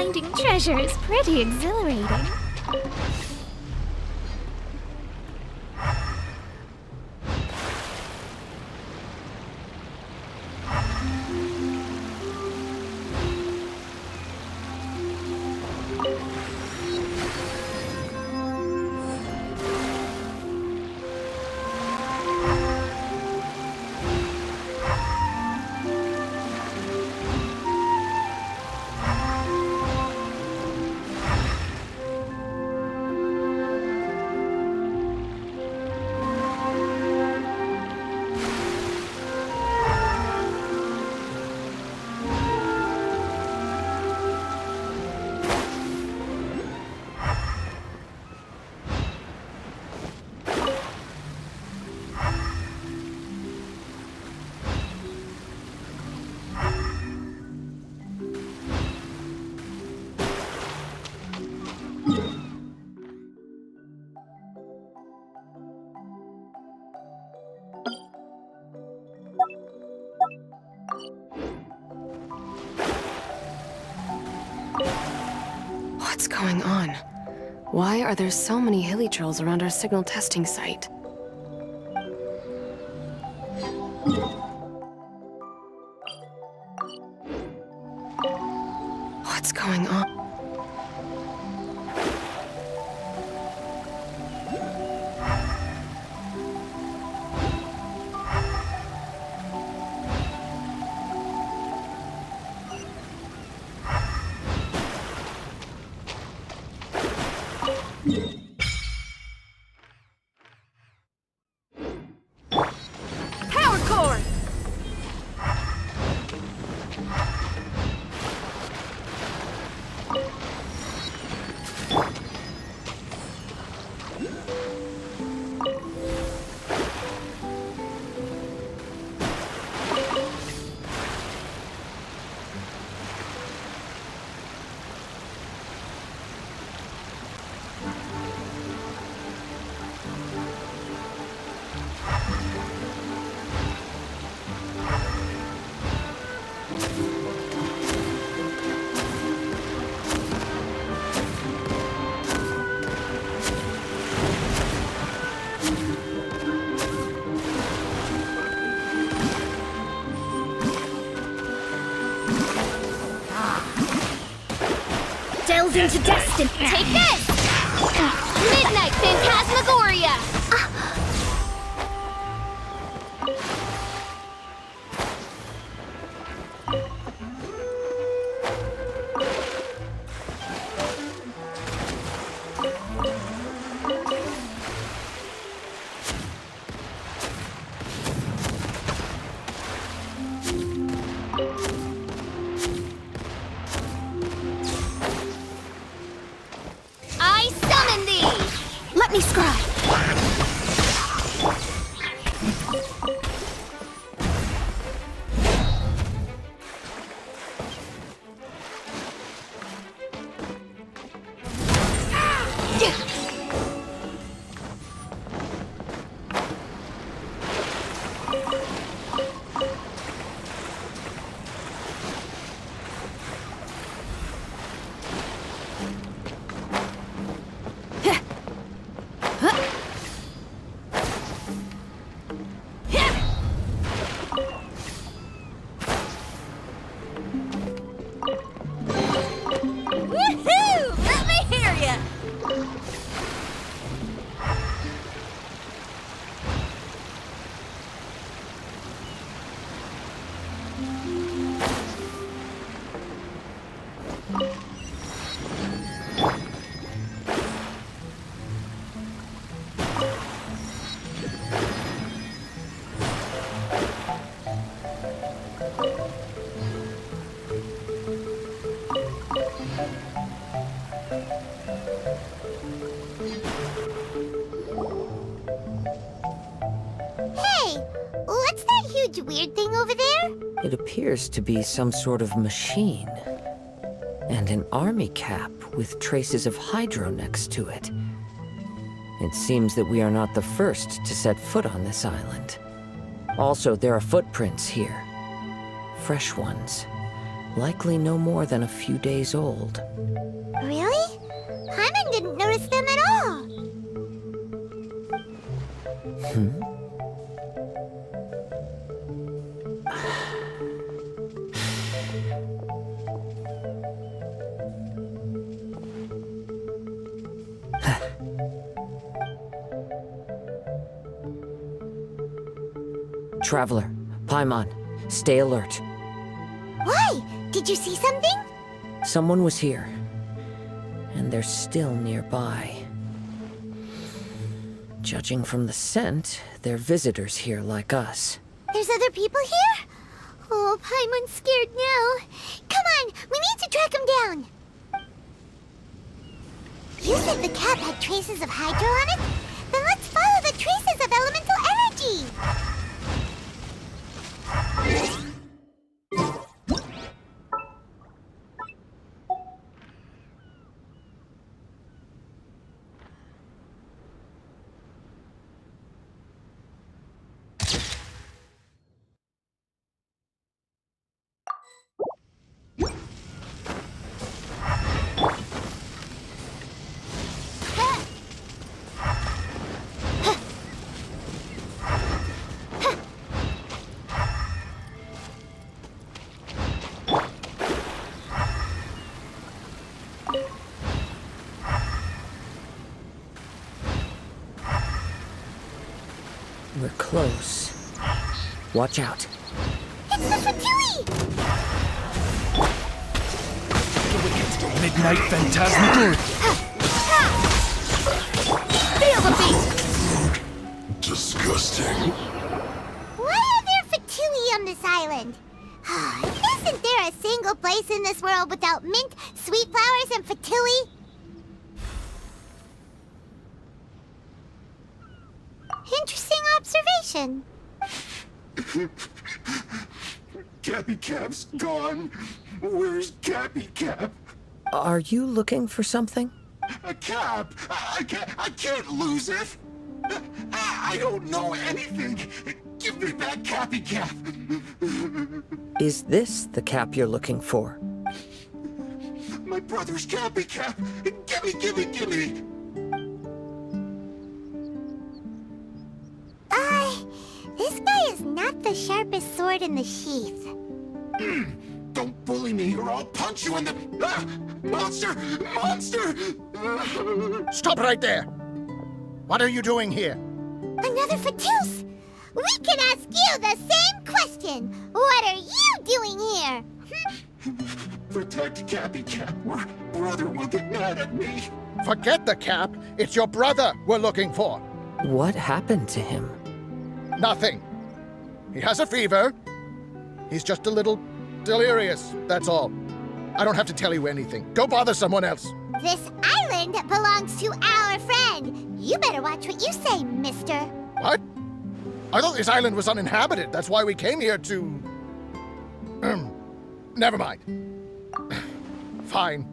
Finding treasure is pretty exhilarating. What's going on? Why are there so many hilly trolls around our signal testing site? What's going on? Delve into destiny. Take this! Midnight Phantasmagoria! I summon thee! Let me scry! Woohoo! Let me hear ya! Hey, what's that huge weird thing over there? It appears to be some sort of machine. And an army cap with traces of hydro next to it. It seems that we are not the first to set foot on this island. Also, there are footprints here. Fresh ones. Likely no more than a few days old. Really? Paimon didn't notice them at all. Traveler, Paimon, stay alert. Why? Did you see something? Someone was here, and they're still nearby. Judging from the scent, they're visitors here like us. There's other people here? Oh, Paimon's scared now. Come on, we need to track him down. You said the cap had traces of hydro on it? Then let's follow the traces of elemental energy. We're close. Watch out. It's the Fatui! Midnight Phantasmagoria. Feel the beat! Disgusting. Why are there Fatui on this island? Isn't there a single place in this world without mint, sweet flowers, and Fatui? Interesting observation. Cappy Cap's gone. Where's Cappy Cap? Are you looking for something? A cap. I can't lose it. I don't know anything. Give me back Cappy Cap. Is this the cap you're looking for? My brother's Cappy Cap. Give me. This guy is not the sharpest sword in the sheath. Don't bully me or I'll punch you in the... Monster! Stop right there! What are you doing here? Another Fatus! We can ask you the same question! What are you doing here? Protect Cappy Cap or brother will get mad at me. Forget the cap. It's your brother we're looking for. What happened to him? Nothing. He has a fever. He's just a little delirious, that's all. I don't have to tell you anything. Go bother someone else. This island belongs to our friend. You better watch what you say, mister. What? I thought this island was uninhabited. That's why we came here to... Never mind. Fine.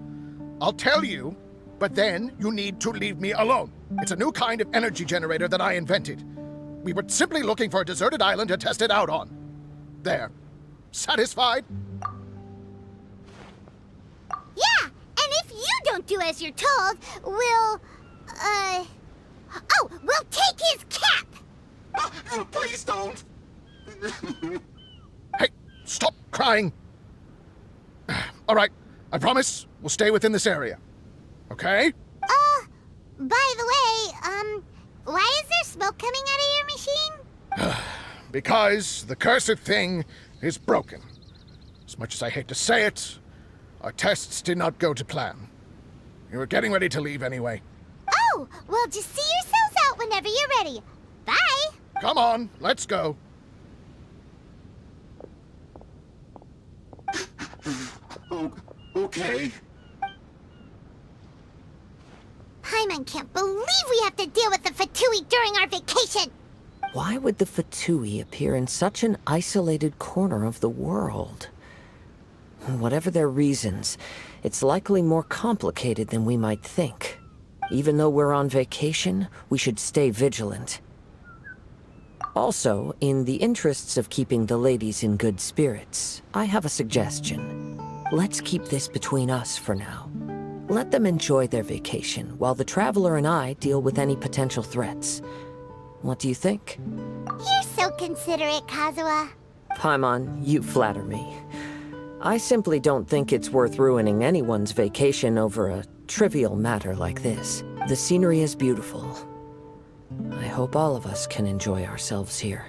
I'll tell you, but then you need to leave me alone. It's a new kind of energy generator that I invented. We were simply looking for a deserted island to test it out on. There. Satisfied? Yeah, and if you don't do as you're told, we'll take his cap! Please don't! Hey, stop crying! All right, I promise we'll stay within this area. Okay? By the way, why is there smoke coming out of your machine? Because the cursed thing is broken. As much as I hate to say it, our tests did not go to plan. We were getting ready to leave anyway. Oh, well, just see yourselves out whenever you're ready. Bye! Come on, let's go. Okay. Paimon can't believe we have to deal with the Fatui during our vacation! Why would the Fatui appear in such an isolated corner of the world? Whatever their reasons, it's likely more complicated than we might think. Even though we're on vacation, we should stay vigilant. Also, in the interests of keeping the ladies in good spirits, I have a suggestion. Let's keep this between us for now. Let them enjoy their vacation while the Traveler and I deal with any potential threats. What do you think? You're so considerate, Kazuha. Paimon, you flatter me. I simply don't think it's worth ruining anyone's vacation over a trivial matter like this. The scenery is beautiful. I hope all of us can enjoy ourselves here.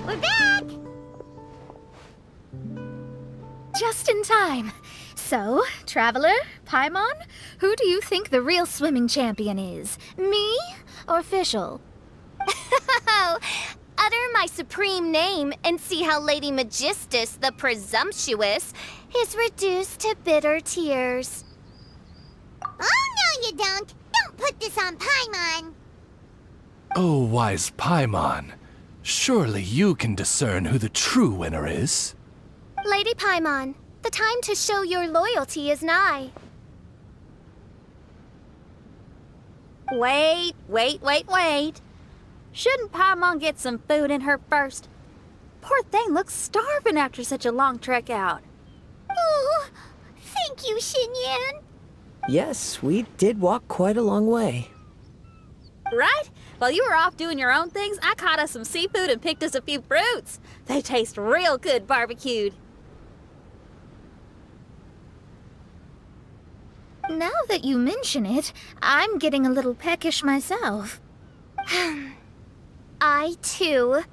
We're back! Just in time. So, Traveler, Paimon, who do you think the real swimming champion is? Me or Fischl? Utter my supreme name and see how Lady Magistus the Presumptuous is reduced to bitter tears. Oh, no you don't! Don't put this on Paimon! Oh, wise Paimon. Surely you can discern who the true winner is. Lady Paimon, the time to show your loyalty is nigh. Wait. Shouldn't Paimon get some food in her first? Poor thing looks starving after such a long trek out. Oh, thank you, Xinyan. Yes, we did walk quite a long way. Right? While you were off doing your own things, I caught us some seafood and picked us a few fruits. They taste real good barbecued. Now that you mention it, I'm getting a little peckish myself. I, too.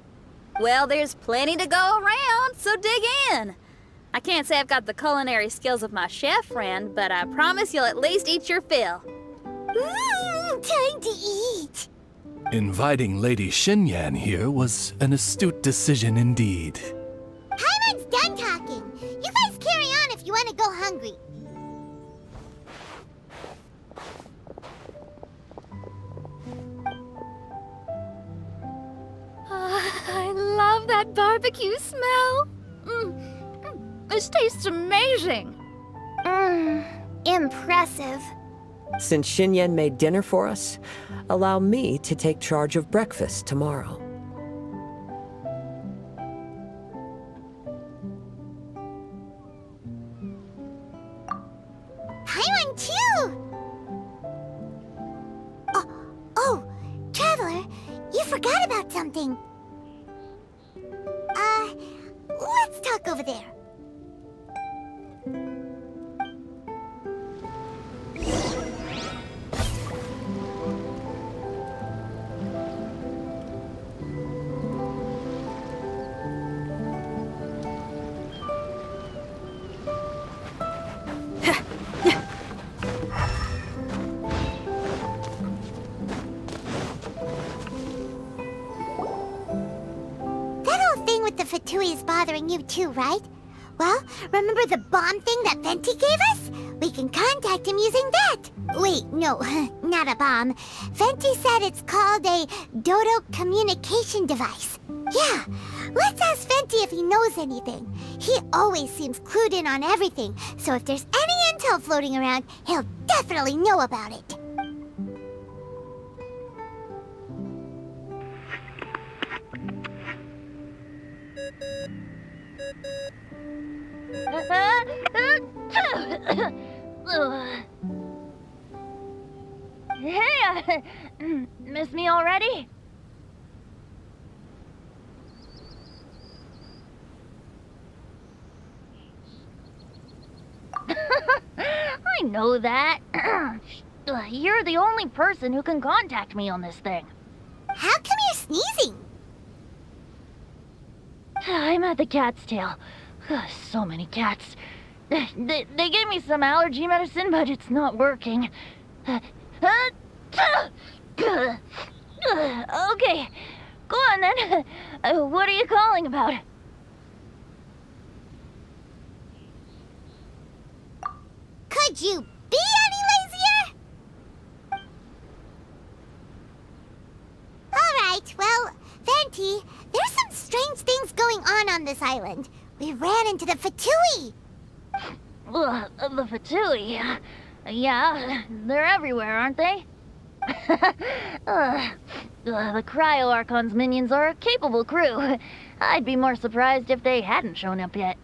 Well, there's plenty to go around, so dig in. I can't say I've got the culinary skills of my chef friend, but I promise you'll at least eat your fill. Time to eat. Inviting Lady Xinyan here was an astute decision indeed. Paimon's done talking. You guys carry on if you want to go hungry. I love that barbecue smell. This tastes amazing. Impressive. Since Xinyan made dinner for us, allow me to take charge of breakfast tomorrow. Paimon too! Oh, Traveler, you forgot about something. Let's talk over there. The Fatui is bothering you too, right? Well, remember the bomb thing that Venti gave us? We can contact him using that. Wait, no, not a bomb. Venti said it's called a Dodo communication device. Yeah, let's ask Venti if he knows anything. He always seems clued in on everything, so if there's any intel floating around, he'll definitely know about it. Hey, miss me already? I know that. You're the only person who can contact me on this thing. How come you're sneezing? I'm at the cat's tail. So many cats. They gave me some allergy medicine, but it's not working. Okay, go on then. What are you calling about? Could you be any lazier? Alright, well, Venti, there's some strange things going on this island. We ran into the Fatui. The Fatui? Yeah, they're everywhere, aren't they? The Cryo Archon's minions are a capable crew. I'd be more surprised if they hadn't shown up yet.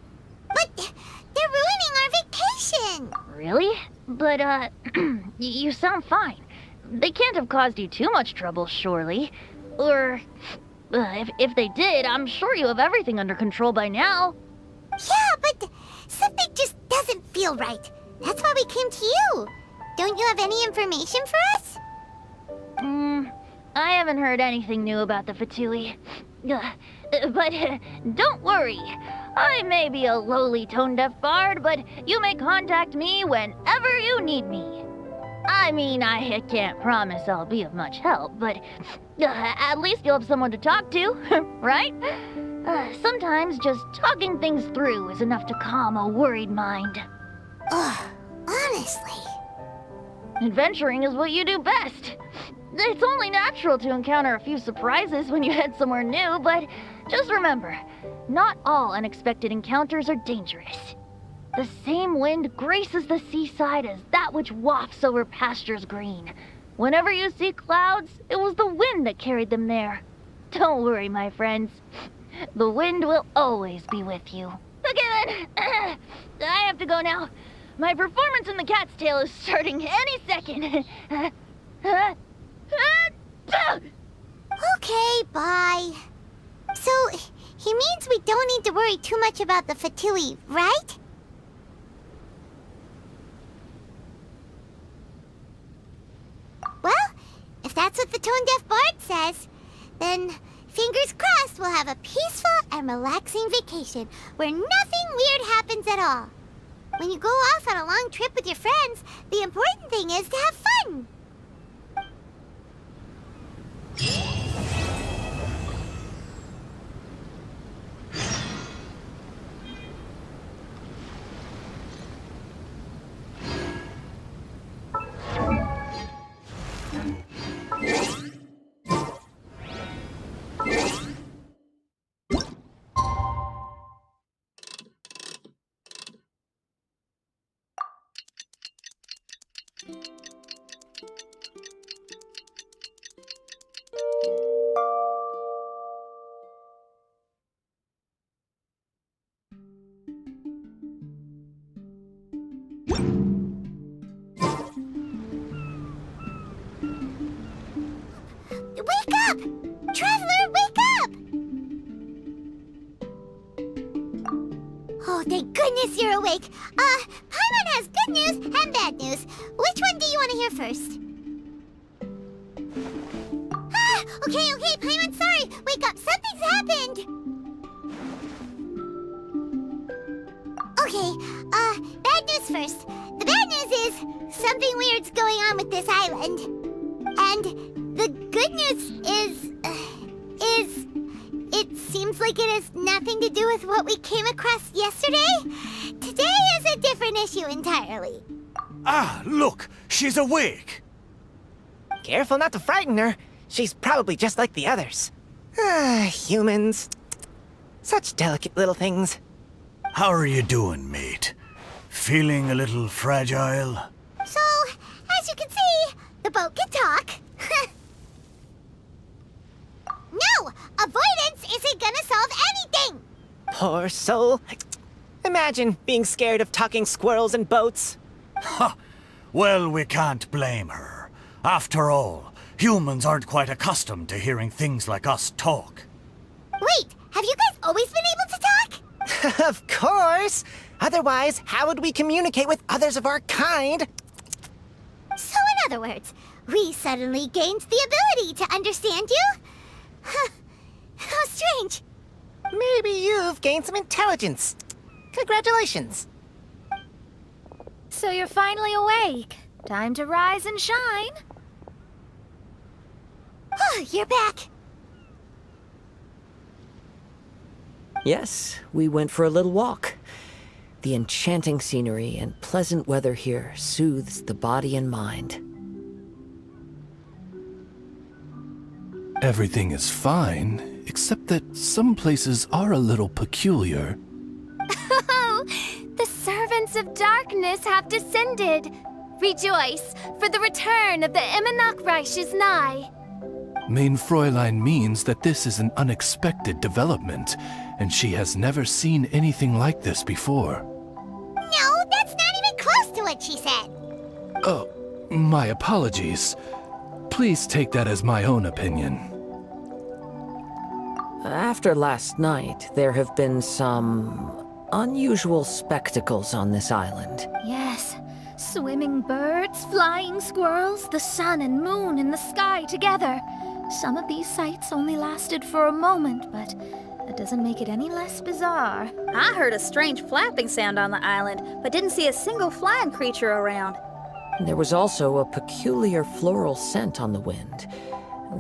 But they're ruining our vacation. Really? But, you sound fine. They can't have caused you too much trouble, surely. Or, if they did, I'm sure you have everything under control by now. Yeah, but something just doesn't feel right. That's why we came to you. Don't you have any information for us? I haven't heard anything new about the Fatui. But don't worry. I may be a lowly tone-deaf bard, but you may contact me whenever you need me. I mean, I can't promise I'll be of much help, but at least you'll have someone to talk to, right? Sometimes just talking things through is enough to calm a worried mind. Ugh, honestly. Adventuring is what you do best. It's only natural to encounter a few surprises when you head somewhere new, but just remember, not all unexpected encounters are dangerous. The same wind graces the seaside as that which wafts over pastures green. Whenever you see clouds, it was the wind that carried them there. Don't worry, my friends. The wind will always be with you. Okay then, I have to go now. My performance in the cat's tail is starting any second. Okay, bye. So, he means we don't need to worry too much about the Fatui, right? Well, if that's what the tone-deaf bard says, then fingers crossed we'll have a peaceful and relaxing vacation where nothing weird happens at all. When you go off on a long trip with your friends, the important thing is to have fun. Wake up! Traveler, wake up! Oh, thank goodness you're awake. Paimon has good news and bad news. Which one do you want to hear first? Okay, Paimon, sorry. Wake up, something's happened. Okay, bad news first. The bad news is something weird's going on with this island. And the good news is it seems like it has nothing to do with what we came across yesterday. Today is a different issue entirely. Ah, look, she's awake. Careful not to frighten her. She's probably just like the others. Humans. Such delicate little things. How are you doing, mate? Feeling a little fragile? So, as you can see, the boat can talk. No! Avoidance isn't gonna solve anything! Poor soul. Imagine being scared of talking squirrels and boats. Ha! Well, we can't blame her. After all, humans aren't quite accustomed to hearing things like us talk. Wait, have you guys always been able to talk? Of course! Otherwise, how would we communicate with others of our kind? So in other words, we suddenly gained the ability to understand you? Huh. How strange. Maybe you've gained some intelligence. Congratulations. So you're finally awake. Time to rise and shine. Oh, you're back. Yes, we went for a little walk. The enchanting scenery and pleasant weather here soothes the body and mind. Everything is fine, except that some places are a little peculiar. Oh, the servants of darkness have descended. Rejoice, for the return of the Immernachtreich is nigh. Mein Fräulein means that this is an unexpected development, and she has never seen anything like this before. No, that's not even close to what she said. Oh, my apologies. Please take that as my own opinion. After last night, there have been some unusual spectacles on this island. Yes, swimming birds, flying squirrels, the sun and moon in the sky together. Some of these sights only lasted for a moment, but that doesn't make it any less bizarre. I heard a strange flapping sound on the island, but didn't see a single flying creature around. There was also a peculiar floral scent on the wind.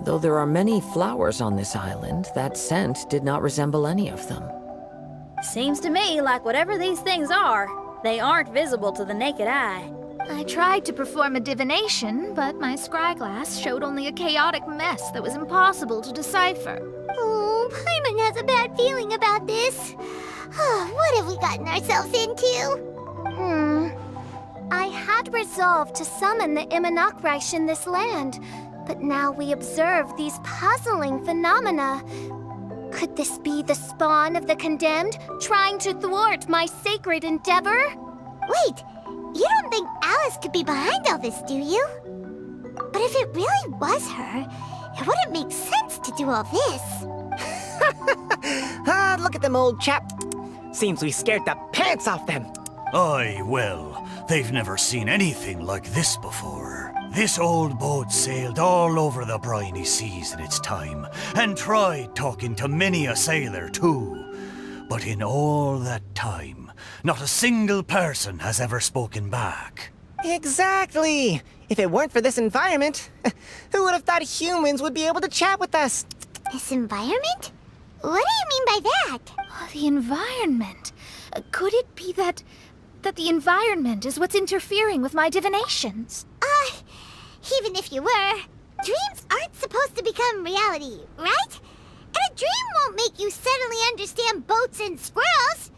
Though there are many flowers on this island, that scent did not resemble any of them. Seems to me like whatever these things are, they aren't visible to the naked eye. I tried to perform a divination, but my scryglass showed only a chaotic mess that was impossible to decipher. Oh, Paimon has a bad feeling about this. What have we gotten ourselves into? I had resolved to summon the Immernachtreich in this land, but now we observe these puzzling phenomena. Could this be the spawn of the condemned, trying to thwart my sacred endeavor? Wait, you don't think Alice could be behind all this, do you? But if it really was her, it wouldn't make sense to do all this. Look at them, old chap. Seems we scared the pants off them. Aye, well, they've never seen anything like this before. This old boat sailed all over the briny seas in its time, and tried talking to many a sailor too. But in all that time, not a single person has ever spoken back. Exactly! If it weren't for this environment, who would have thought humans would be able to chat with us? This environment? What do you mean by that? Oh, the environment. Could it be that the environment is what's interfering with my divinations? Even if you were, dreams aren't supposed to become reality, right? And a dream won't make you suddenly understand boats and squirrels.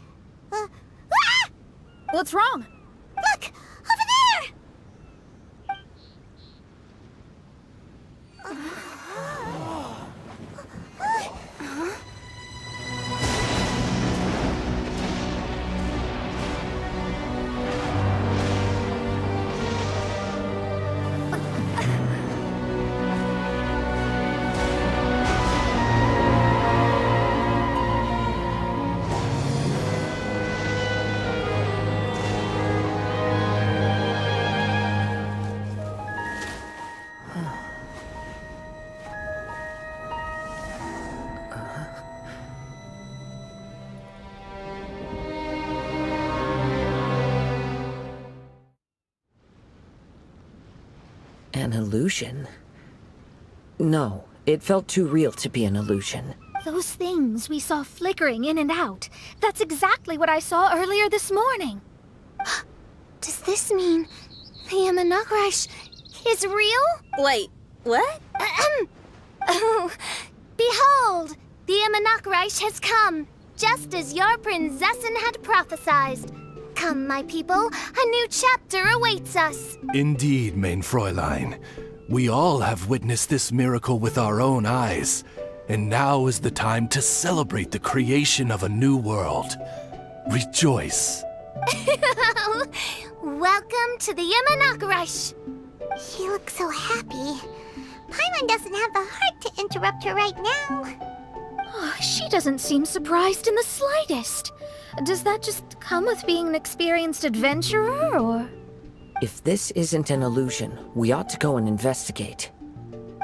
What's wrong? Look! Over there! An illusion? No, it felt too real to be an illusion. Those things we saw flickering in and out. That's exactly what I saw earlier this morning. Does this mean the Immernachtreich is real? Wait, what? Oh, behold, the Immernachtreich has come, just as your Prinzessin had prophesied. Come, my people, a new chapter awaits us. Indeed, mein Fräulein. We all have witnessed this miracle with our own eyes, and now is the time to celebrate the creation of a new world. rejoice. Welcome to the Imanakarash. She looks so happy. Paimon doesn't have the heart to interrupt her right now. Oh, she doesn't seem surprised in the slightest. Does that just come with being an experienced adventurer, or...? If this isn't an illusion, we ought to go and investigate.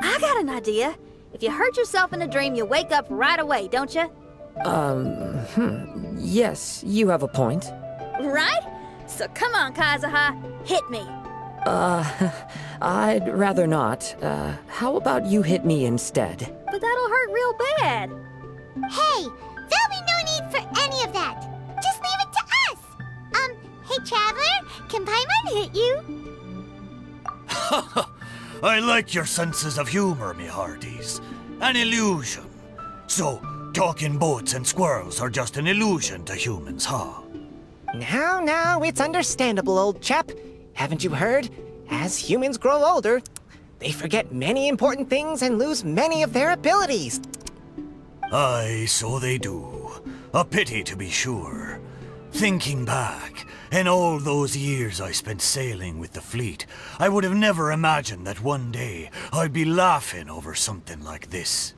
I got an idea. If you hurt yourself in a dream, you wake up right away, don't you? Yes, you have a point. Right? So come on, Kazuha, hit me. I'd rather not. How about you hit me instead? But that'll hurt real bad. Hey, there'll be no need for any of that. Just leave it to us. Hey, Traveler, can Paimon hit you? I like your senses of humor, me hearties. An illusion. So, talking boats and squirrels are just an illusion to humans, huh? Now, it's understandable, old chap. Haven't you heard? As humans grow older, they forget many important things and lose many of their abilities. Aye, so they do. A pity, to be sure. Thinking back, in all those years I spent sailing with the fleet, I would have never imagined that one day I'd be laughing over something like this.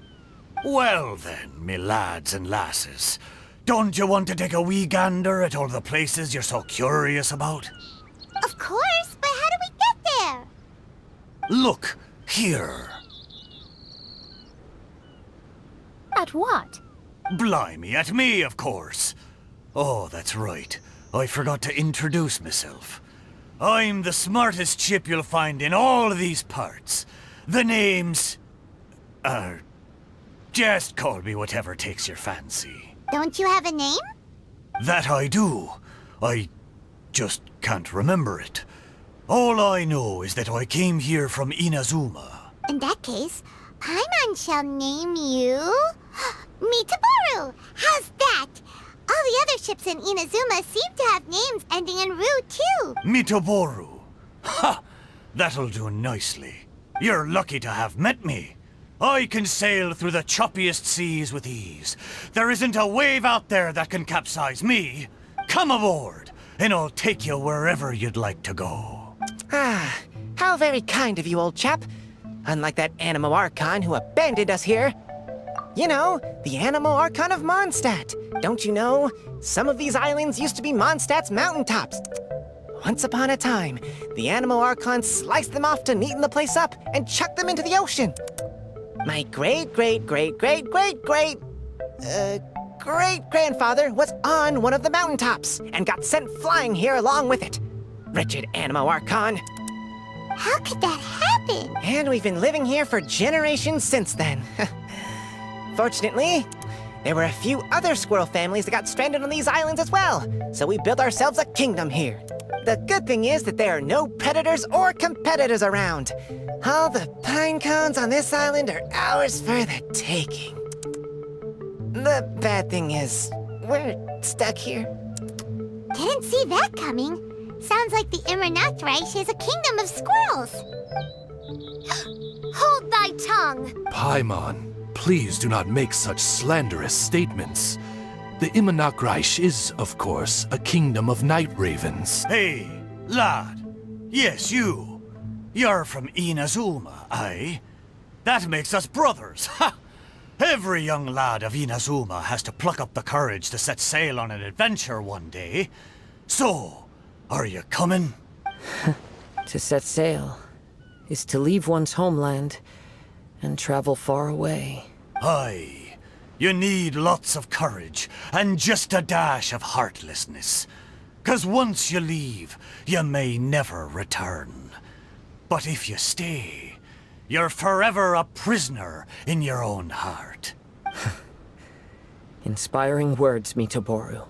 Well then, me lads and lasses, don't you want to take a wee gander at all the places you're so curious about? Of course, but how do we get there? Look, here. At what? Blimey, at me, of course. Oh, that's right. I forgot to introduce myself. I'm the smartest chip you'll find in all of these parts. The name's... just call me whatever takes your fancy. Don't you have a name? That I do. I just can't remember it. All I know is that I came here from Inazuma. In that case, Paimon shall name you... Mitaboru! How's that? All the other ships in Inazuma seem to have names ending in Ru, too. Mitaboru. Ha! That'll do nicely. You're lucky to have met me. I can sail through the choppiest seas with ease. There isn't a wave out there that can capsize me. Come aboard, and I'll take you wherever you'd like to go. Ah, how very kind of you, old chap. Unlike that Animo Archon who abandoned us here. You know, the Animo Archon of Mondstadt. Don't you know? Some of these islands used to be Mondstadt's mountaintops. Once upon a time, the Animo Archon sliced them off to neaten the place up and chucked them into the ocean. My great-grandfather was on one of the mountaintops and got sent flying here along with it. Wretched Animo Archon. How could that happen? And we've been living here for generations since then. Fortunately, there were a few other squirrel families that got stranded on these islands as well, so we built ourselves a kingdom here. The good thing is that there are no predators or competitors around. All the pine cones on this island are ours for the taking. The bad thing is, we're stuck here. Didn't see that coming. Sounds like the Immernachreich is a kingdom of squirrels. Hold thy tongue! Paimon, please do not make such slanderous statements. The Immernachreich is, of course, a kingdom of night ravens. Hey, lad. Yes, you. You're from Inazuma, aye? That makes us brothers, ha! Every young lad of Inazuma has to pluck up the courage to set sail on an adventure one day. So, are you coming? To set sail is to leave one's homeland and travel far away. Aye. You need lots of courage and just a dash of heartlessness. 'Cause once you leave, you may never return. But if you stay, you're forever a prisoner in your own heart. Inspiring words, Mitaboru.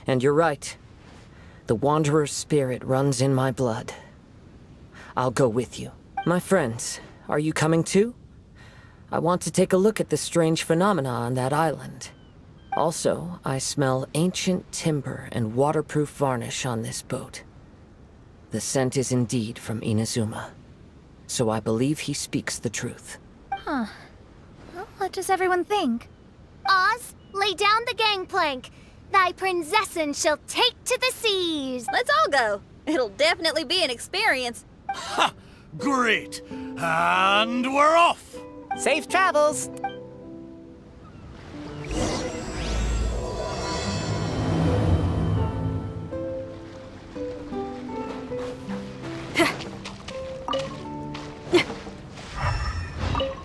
And you're right. The Wanderer's spirit runs in my blood. I'll go with you. My friends, are you coming too? I want to take a look at the strange phenomena on that island. Also, I smell ancient timber and waterproof varnish on this boat. The scent is indeed from Inazuma. So I believe he speaks the truth. Huh. Well, what does everyone think? Oz, lay down the gangplank. thy princessin shall take to the seas. Let's all go. It'll definitely be an experience. Ha! Great! And we're off! Safe travels!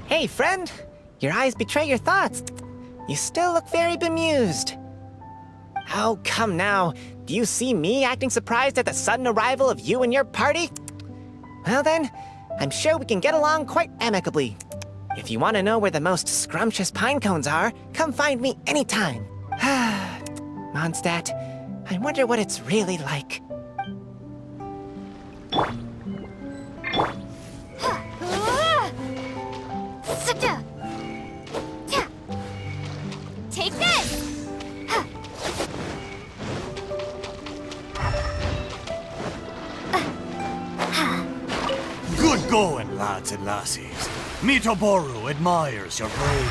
Hey, friend! Your eyes betray your thoughts. You still look very bemused. Oh, come now. Do you see me acting surprised at the sudden arrival of you and your party? Well then, I'm sure we can get along quite amicably. If you want to know where the most scrumptious pine cones are, come find me anytime. Mondstadt, I wonder what it's really like. Take this! Good going, lads and lassies. Mitoboru admires your bravery.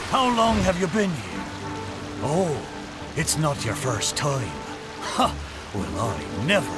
How long have you been here? Oh, it's not your first time. Ha! Well, I never.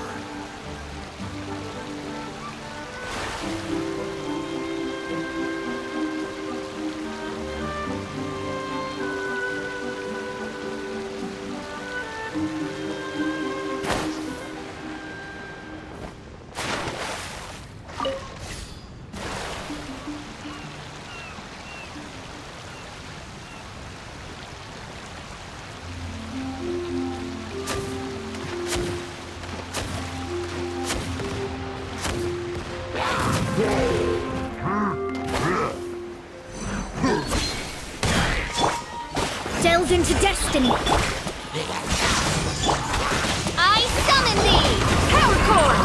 Delve into destiny. I summon thee! Power core!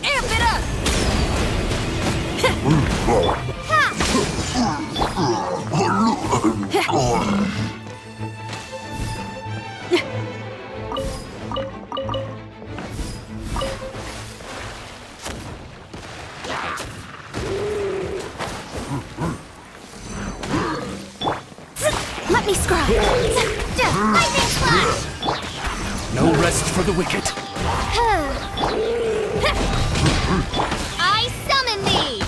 Amp it up! Let me scry. Lightning flash! No rest for the wicked. I summon thee!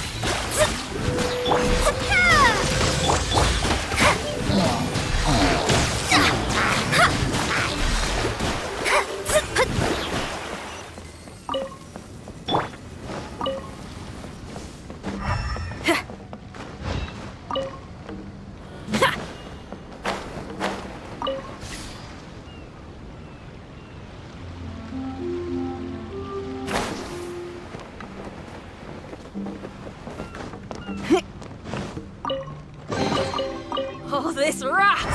Oh, this rocks!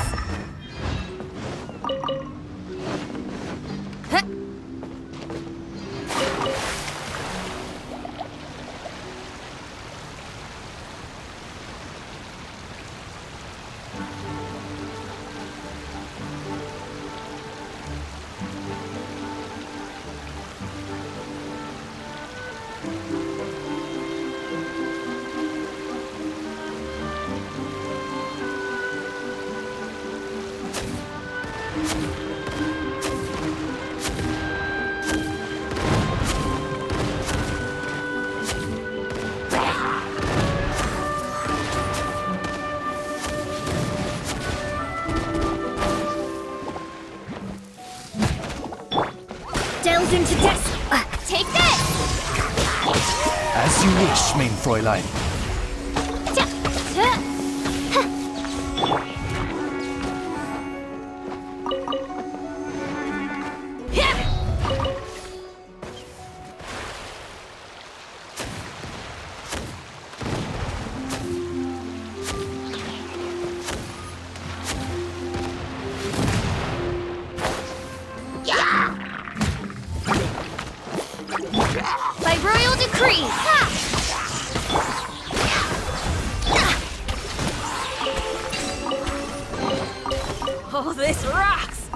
Delve into destiny. Take this! As you wish, main Fräulein. By royal decree! Oh, this rocks!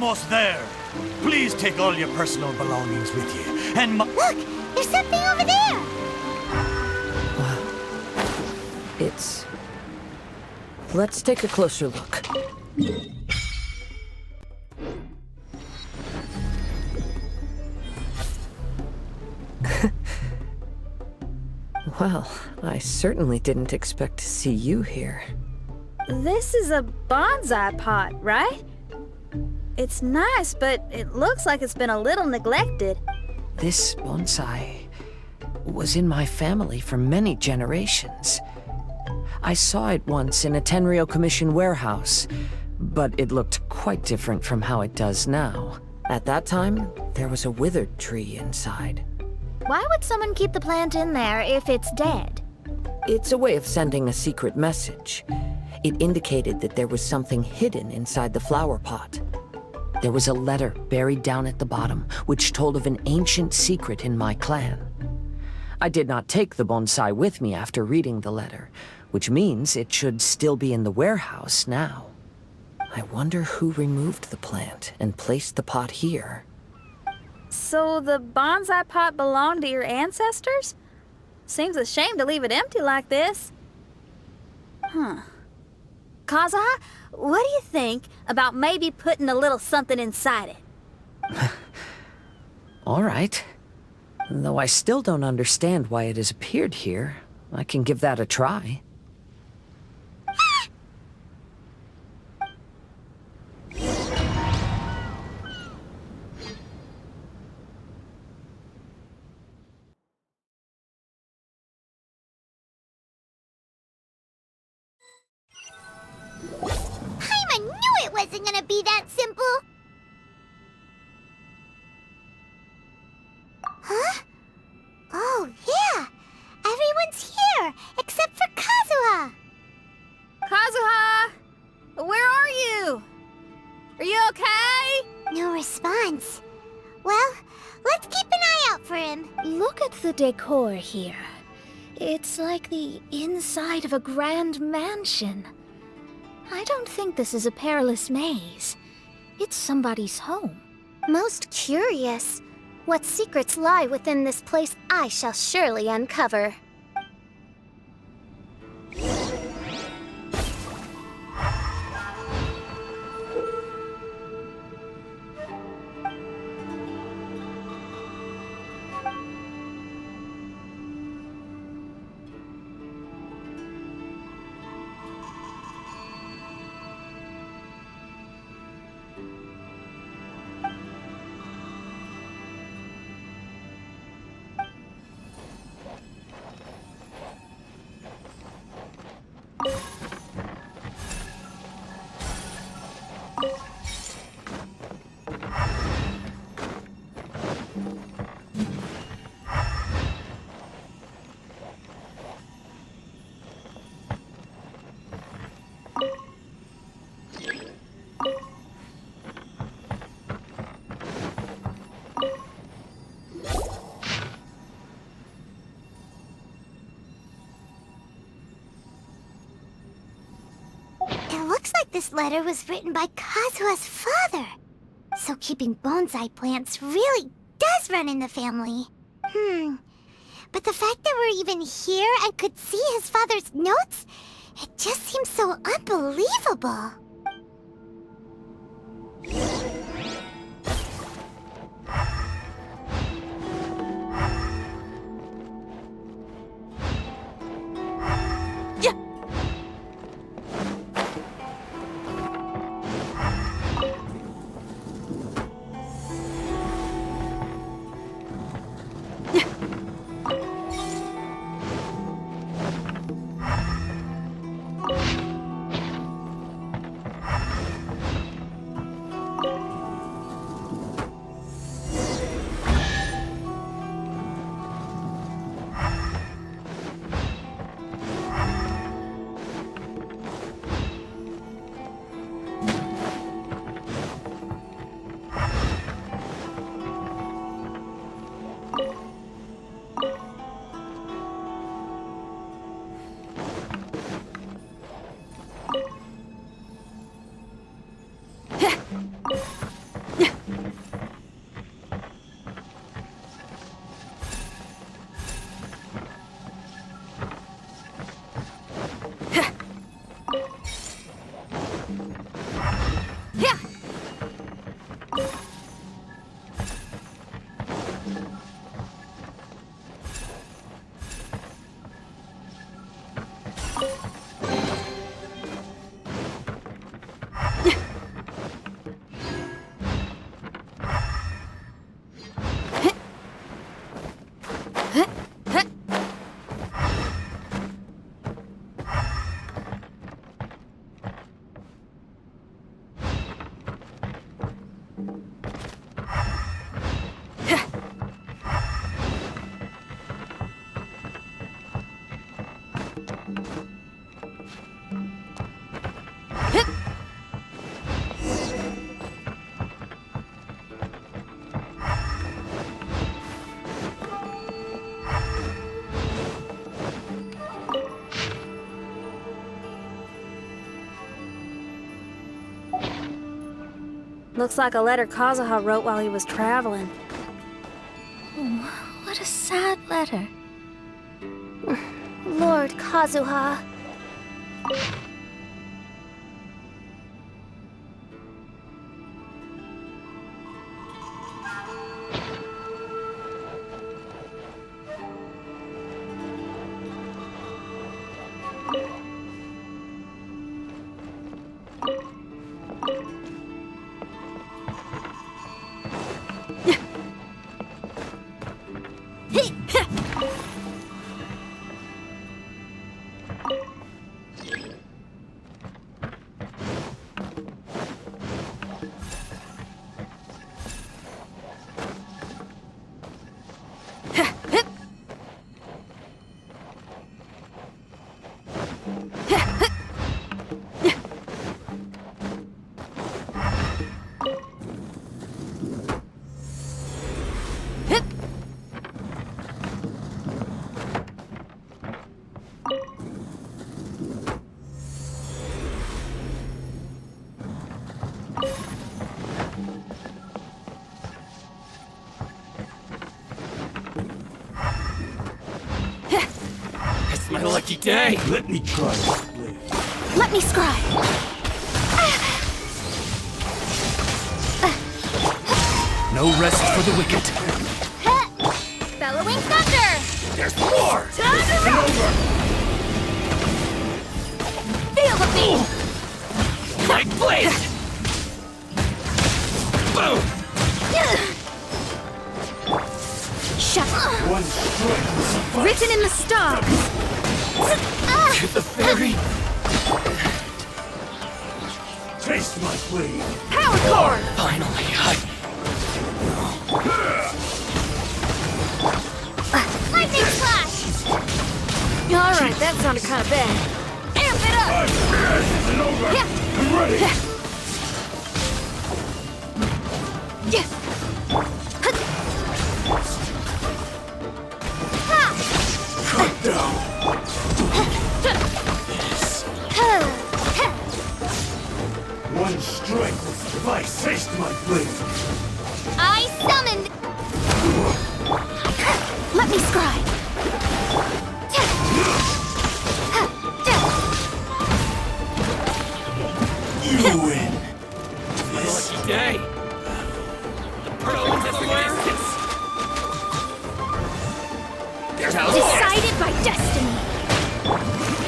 almost there. Please take all your personal belongings with you. And Look! There's something over there! It's... Let's take a closer look. Well, I certainly didn't expect to see you here. This is a bonsai pot, right? It's nice, but it looks like it's been a little neglected. This bonsai was in my family for many generations. I saw it once in a Tenryo Commission warehouse, but it looked quite different from how it does now. At that time, there was a withered tree inside. Why would someone keep the plant in there if it's dead? It's a way of sending a secret message. It indicated that there was something hidden inside the flower pot. There was a letter buried down at the bottom, which told of an ancient secret in my clan. I did not take the bonsai with me after reading the letter, which means it should still be in the warehouse now. I wonder who removed the plant and placed the pot here. So the bonsai pot belonged to your ancestors? Seems a shame to leave it empty like this. Kazuha, what do you think about maybe putting a little something inside it? All right. Though I still don't understand why it has appeared here, I can give that a try. I knew it wasn't gonna be that simple! Huh? Oh, yeah! Everyone's here, except for Kazuha! Kazuha! Where are you? Are you okay? No response. Well, let's keep an eye out for him. Look at the decor here. It's like the inside of a grand mansion. I don't think this is a perilous maze. It's somebody's home. Most curious. What secrets lie within this place I shall surely uncover. This letter was written by Kazuha's father. So keeping bonsai plants really does run in the family. But the fact that we're even here and could see his father's notes, it just seems so unbelievable. Looks like a letter Kazuha wrote while he was traveling. Oh, what a sad letter. Lord Kazuha. It's my lucky day. Let me try. Let me scry. No rest for the wicked. Bellowing thunder! There's more. Time to roll! Feel the beat! Like blade. Boom. Shut One strike. Written in the stars! To the fairy. Taste my blade. Power core! Finally, Lightning flash! Alright, that sounded kind of bad. Amp it up! Isn't over. I'm ready. Cut down. One strike. If I taste my blade. I summoned... Let me scry. You win. My lucky day. The perfect everywhere. There's how Decided by destiny!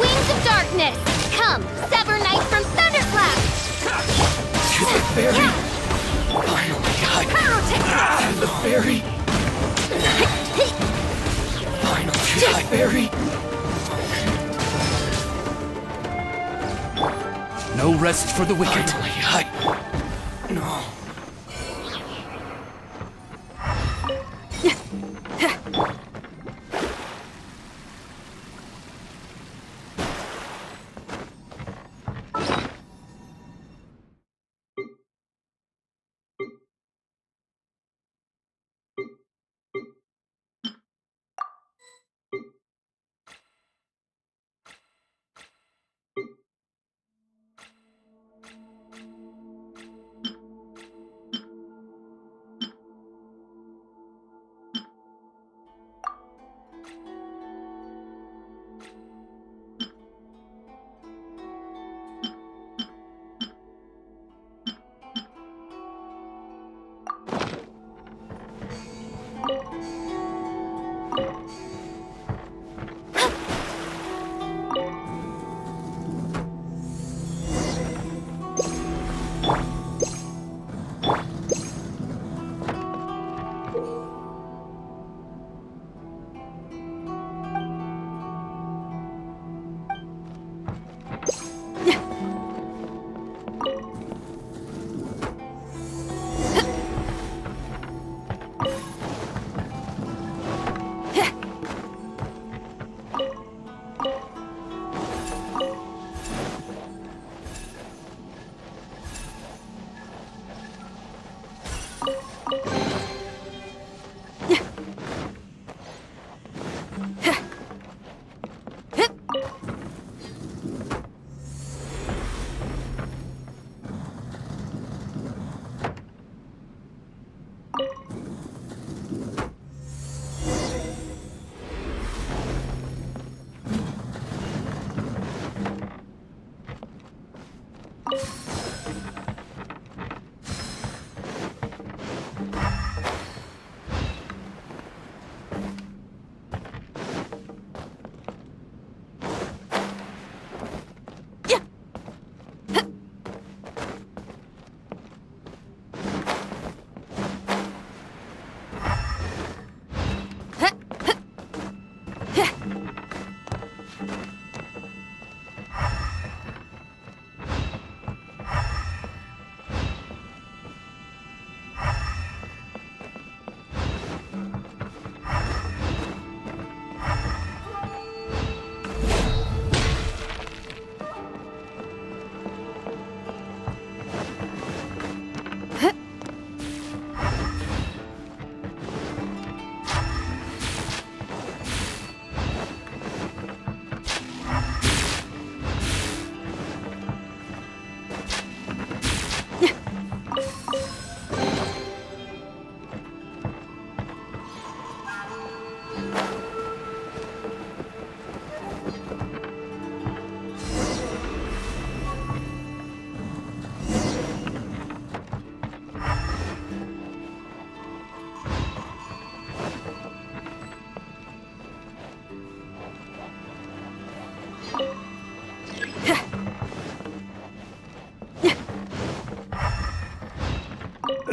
Wings of darkness! Come, sever night from thunderclap! To the fairy. Finally, to the fairy. Finally, to the fairy. No rest for the wicked. No.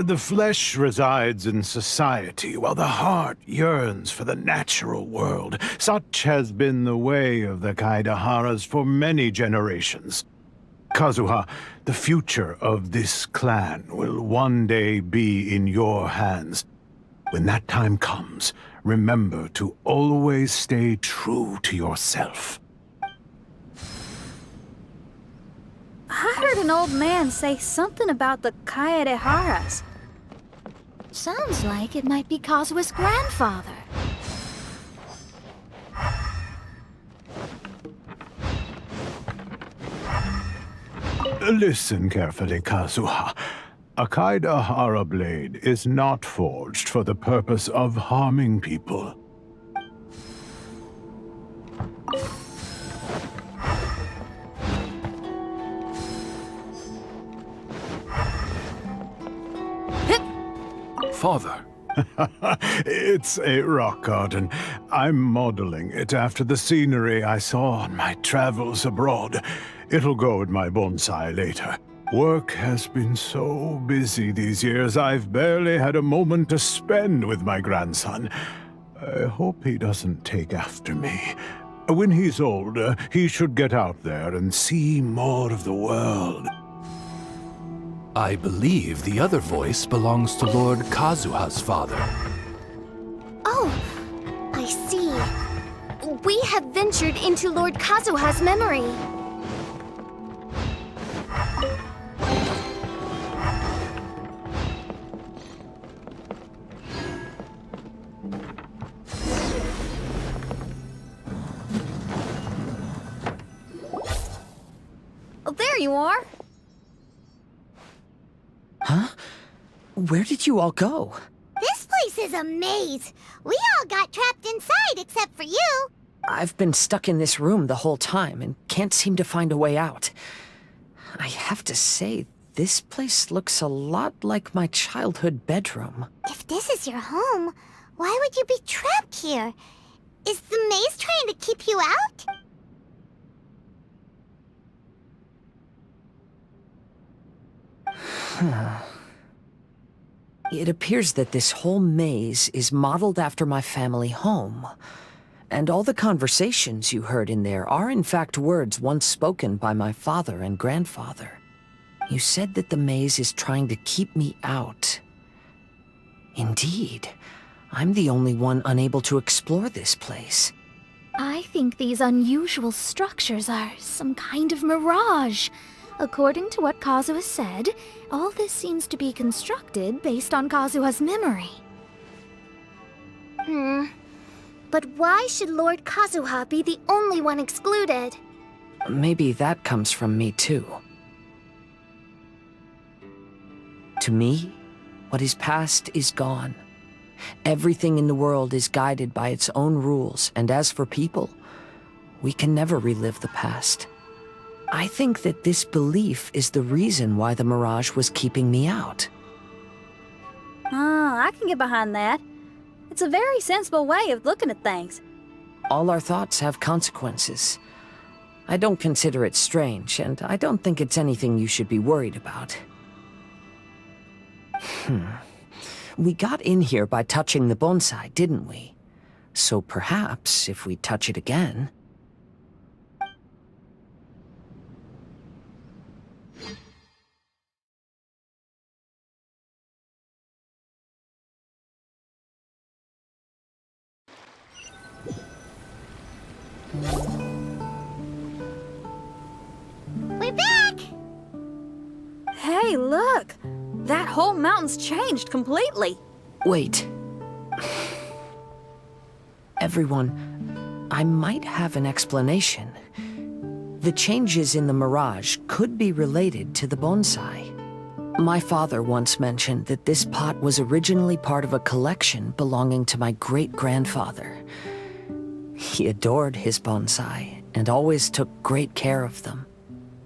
The flesh resides in society, while the heart yearns for the natural world. Such has been the way of the K-THKs for many generations. Kazuha, the future of this clan will one day be in your hands. When that time comes, remember to always stay true to yourself. I heard an old man say something about the K-THKs. Sounds like it might be Kazuha's grandfather. Listen carefully, Kazuha. A K-THK blade is not forged for the purpose of harming people. Father. It's a rock garden. I'm modeling it after the scenery I saw on my travels abroad. It'll go in my bonsai later. Work has been so busy these years, I've barely had a moment to spend with my grandson. I hope he doesn't take after me. When he's older, he should get out there and see more of the world. I believe the other voice belongs to Lord Kazuha's father. Oh, I see. We have ventured into Lord Kazuha's memory. Oh, there you are. Huh? Where did you all go? This place is a maze. We all got trapped inside except for you. I've been stuck in this room the whole time and can't seem to find a way out. I have to say, this place looks a lot like my childhood bedroom. If this is your home, why would you be trapped here? Is the maze trying to keep you out? It appears that this whole maze is modeled after my family home. And all the conversations you heard in there are in fact words once spoken by my father and grandfather. You said that the maze is trying to keep me out. Indeed, I'm the only one unable to explore this place. I think these unusual structures are some kind of mirage. According to what Kazuha said, all this seems to be constructed based on Kazuha's memory. But why should Lord Kazuha be the only one excluded? Maybe that comes from me too. To me, what is past is gone. Everything in the world is guided by its own rules, and as for people, we can never relive the past. I think that this belief is the reason why the mirage was keeping me out. I can get behind that. It's a very sensible way of looking at things. All our thoughts have consequences. I don't consider it strange, and I don't think it's anything you should be worried about. We got in here by touching the bonsai, didn't we? So perhaps, if we touch it again... We're back! Hey, look! That whole mountain's changed completely. Wait. Everyone, I might have an explanation. The changes in the mirage could be related to the bonsai. My father once mentioned that this pot was originally part of a collection belonging to my great-grandfather. He adored his bonsai and always took great care of them.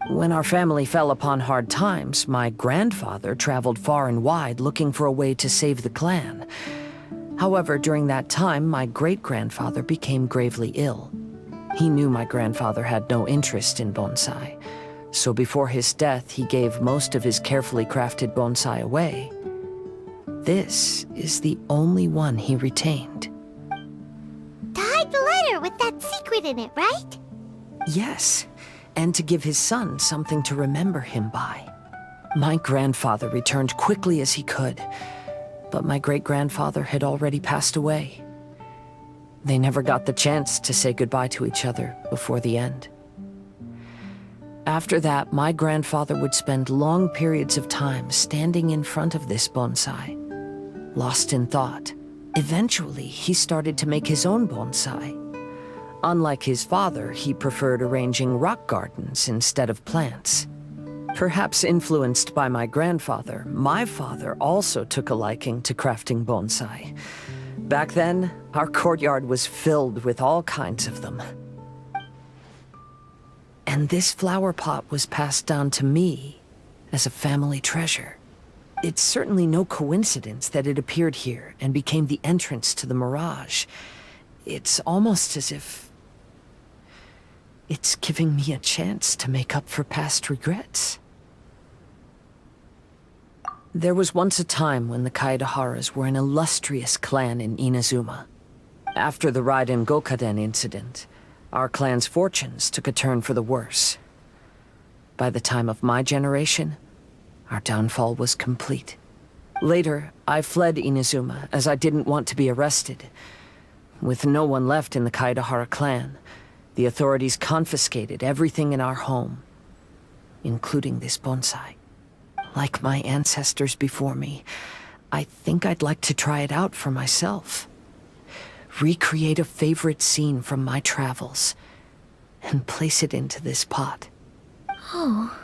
When our family fell upon hard times, my grandfather traveled far and wide looking for a way to save the clan. However, during that time, my great-grandfather became gravely ill. He knew my grandfather had no interest in bonsai, so before his death, he gave most of his carefully crafted bonsai away. this is the only one he retained. To hide the letter with that secret in it, right? Yes, and to give his son something to remember him by. My grandfather returned quickly as he could, but my great-grandfather had already passed away. They never got the chance to say goodbye to each other before the end. After that, my grandfather would spend long periods of time standing in front of this bonsai, lost in thought. Eventually, he started to make his own bonsai. Unlike his father, he preferred arranging rock gardens instead of plants. Perhaps influenced by my grandfather, my father also took a liking to crafting bonsai. Back then, our courtyard was filled with all kinds of them. And this flower pot was passed down to me as a family treasure. It's certainly no coincidence that it appeared here and became the entrance to the Mirage. It's almost as if it's giving me a chance to make up for past regrets. There was once a time when the K-THKs were an illustrious clan in Inazuma. After the Raiden Gokaden incident, our clan's fortunes took a turn for the worse. By the time of my generation, our downfall was complete. Later, I fled Inazuma as I didn't want to be arrested. With no one left in the K-THK clan, the authorities confiscated everything in our home, including this bonsai. Like my ancestors before me, I think I'd like to try it out for myself. Recreate a favorite scene from my travels, and place it into this pot. Oh.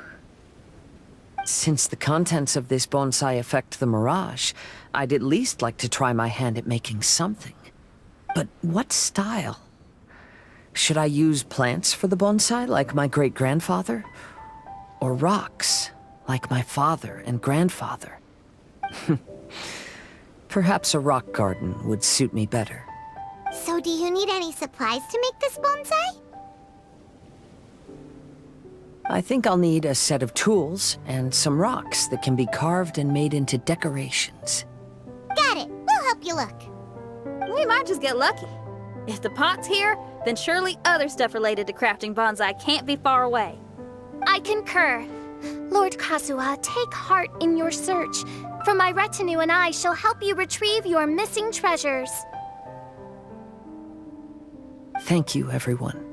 Since the contents of this bonsai affect the Mirage, I'd at least like to try my hand at making something. But what style? Should I use plants for the bonsai, like my great-grandfather? Or rocks, like my father and grandfather? Perhaps a rock garden would suit me better. So do you need any supplies to make this bonsai? I think I'll need a set of tools and some rocks that can be carved and made into decorations. Got it. We'll help you look. We might just get lucky. If the pot's here, then surely other stuff related to crafting bonsai can't be far away. I concur. Lord Kazuha, take heart in your search, for my retinue and I shall help you retrieve your missing treasures. Thank you, everyone.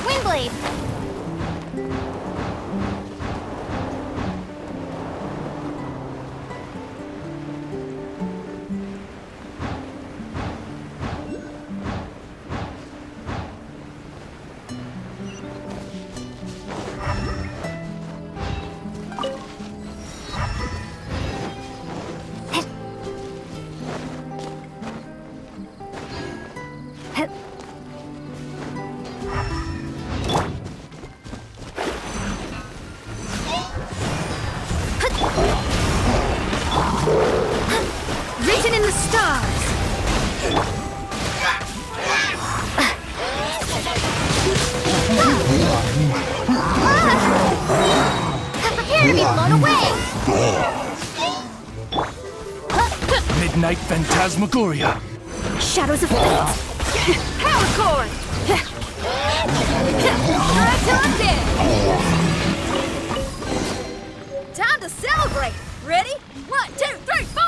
Windblade! Written in the stars! Prepare to be blown away! Midnight Phantasmagoria. Shadows of fate! Power chord! Time to celebrate! Ready? 1, 2, 3, 4!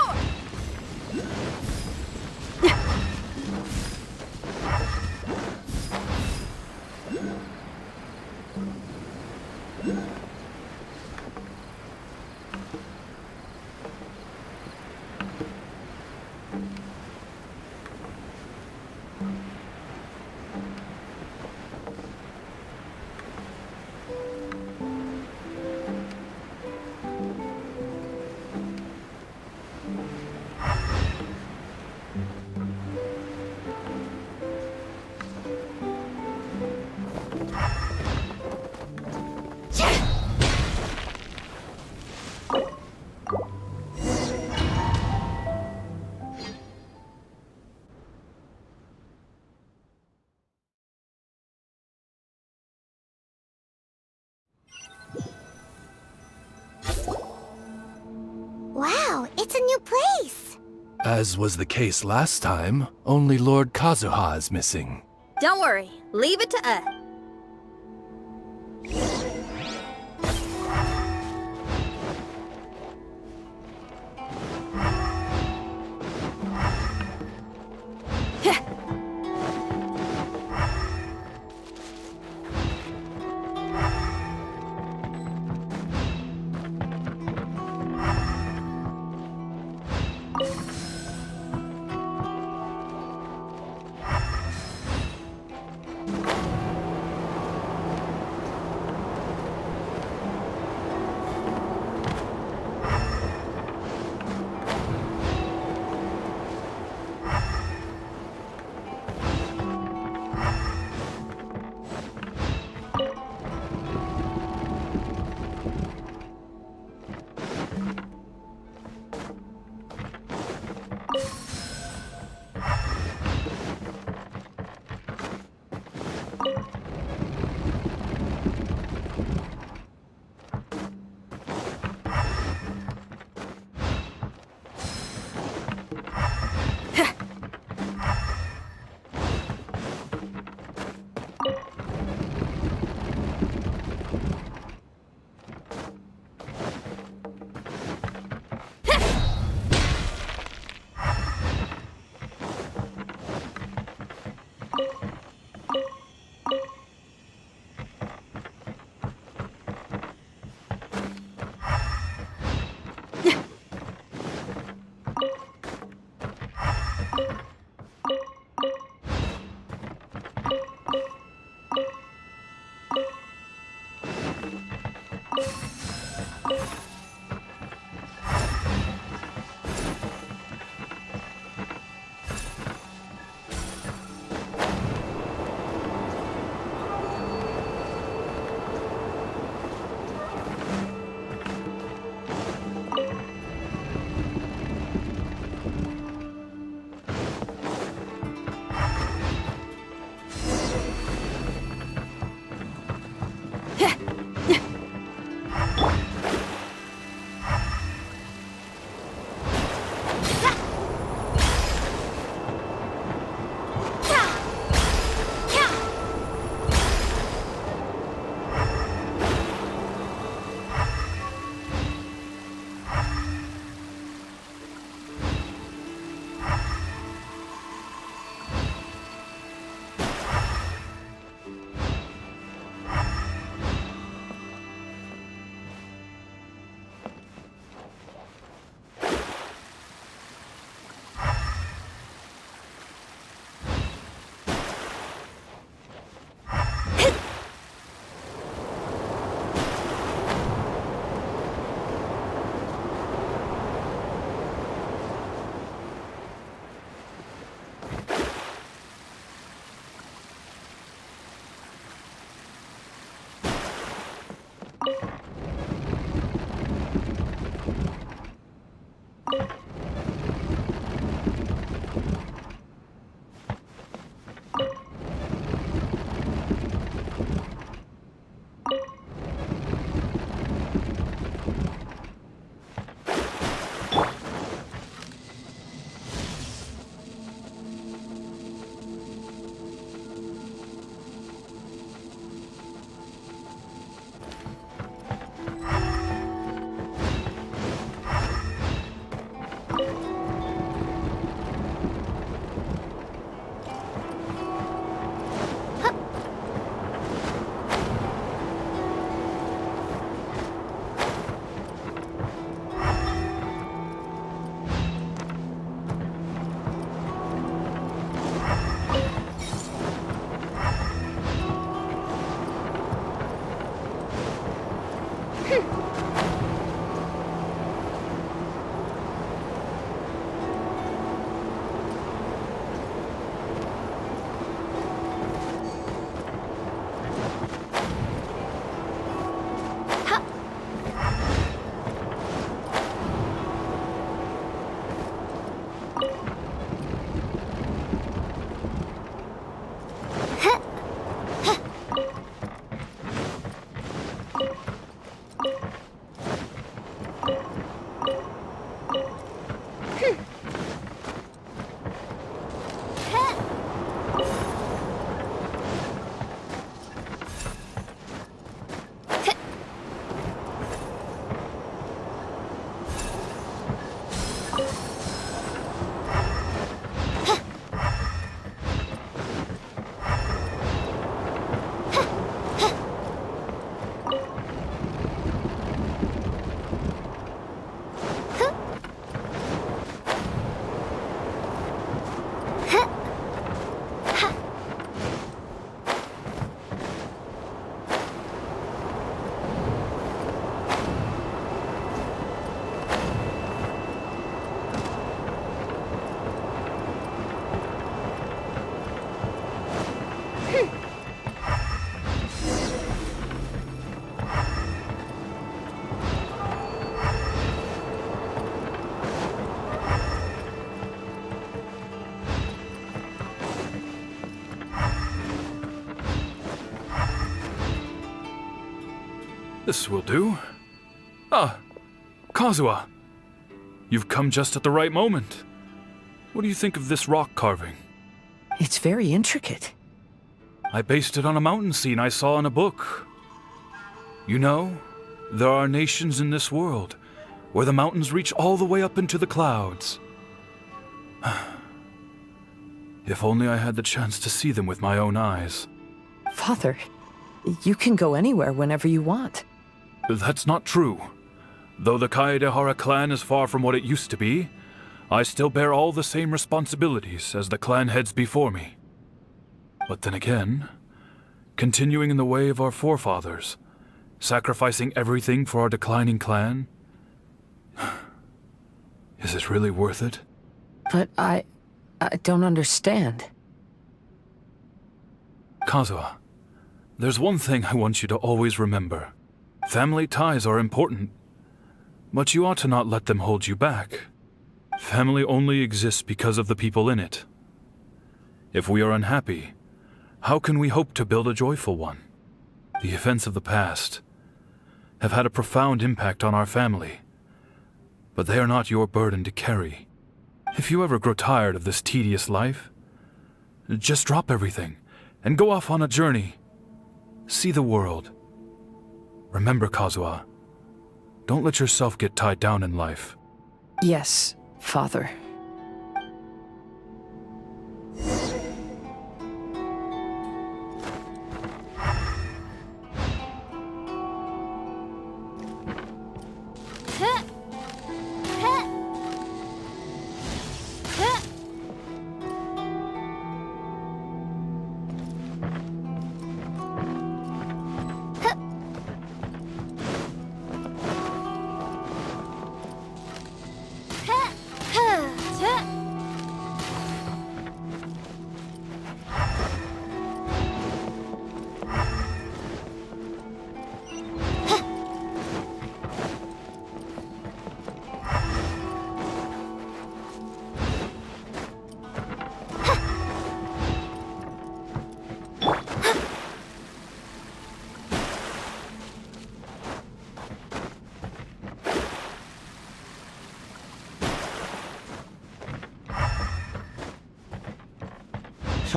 Wow, it's a new place! As was the case last time, only Lord Kazuha is missing. Don't worry, leave it to us. This will do. Ah, Kazuha. You've come just at the right moment. What do you think of this rock carving? It's very intricate. I based it on a mountain scene I saw in a book. You know, there are nations in this world where the mountains reach all the way up into the clouds. If only I had the chance to see them with my own eyes. Father, you can go anywhere whenever you want. That's not true. Though the K-THK clan is far from what it used to be, I still bear all the same responsibilities as the clan heads before me. But then again, continuing in the way of our forefathers, sacrificing everything for our declining clan, is it really worth it? But I don't understand. Kazuha, there's one thing I want you to always remember. Family ties are important, but you ought to not let them hold you back. Family only exists because of the people in it. If we are unhappy, how can we hope to build a joyful one? The events of the past have had a profound impact on our family, but they are not your burden to carry. If you ever grow tired of this tedious life, just drop everything and go off on a journey. See the world. Remember, Kazuha, don't let yourself get tied down in life. Yes, Father.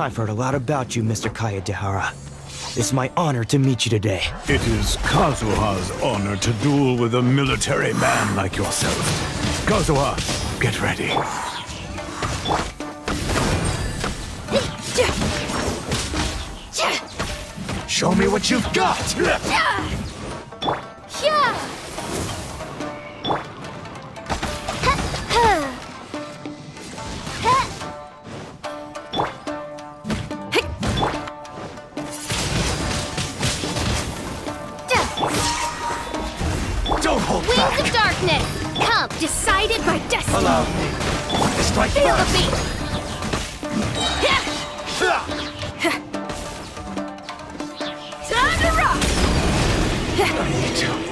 I've heard a lot about you, Mr. K-THK. It's my honor to meet you today. It is Kazuha's honor to duel with a military man like yourself. Kazuha, get ready. Show me what you've got! Wings of darkness! Come, decided by destiny! Allow me. Strike Feel the first. beat! Time to rock! I need to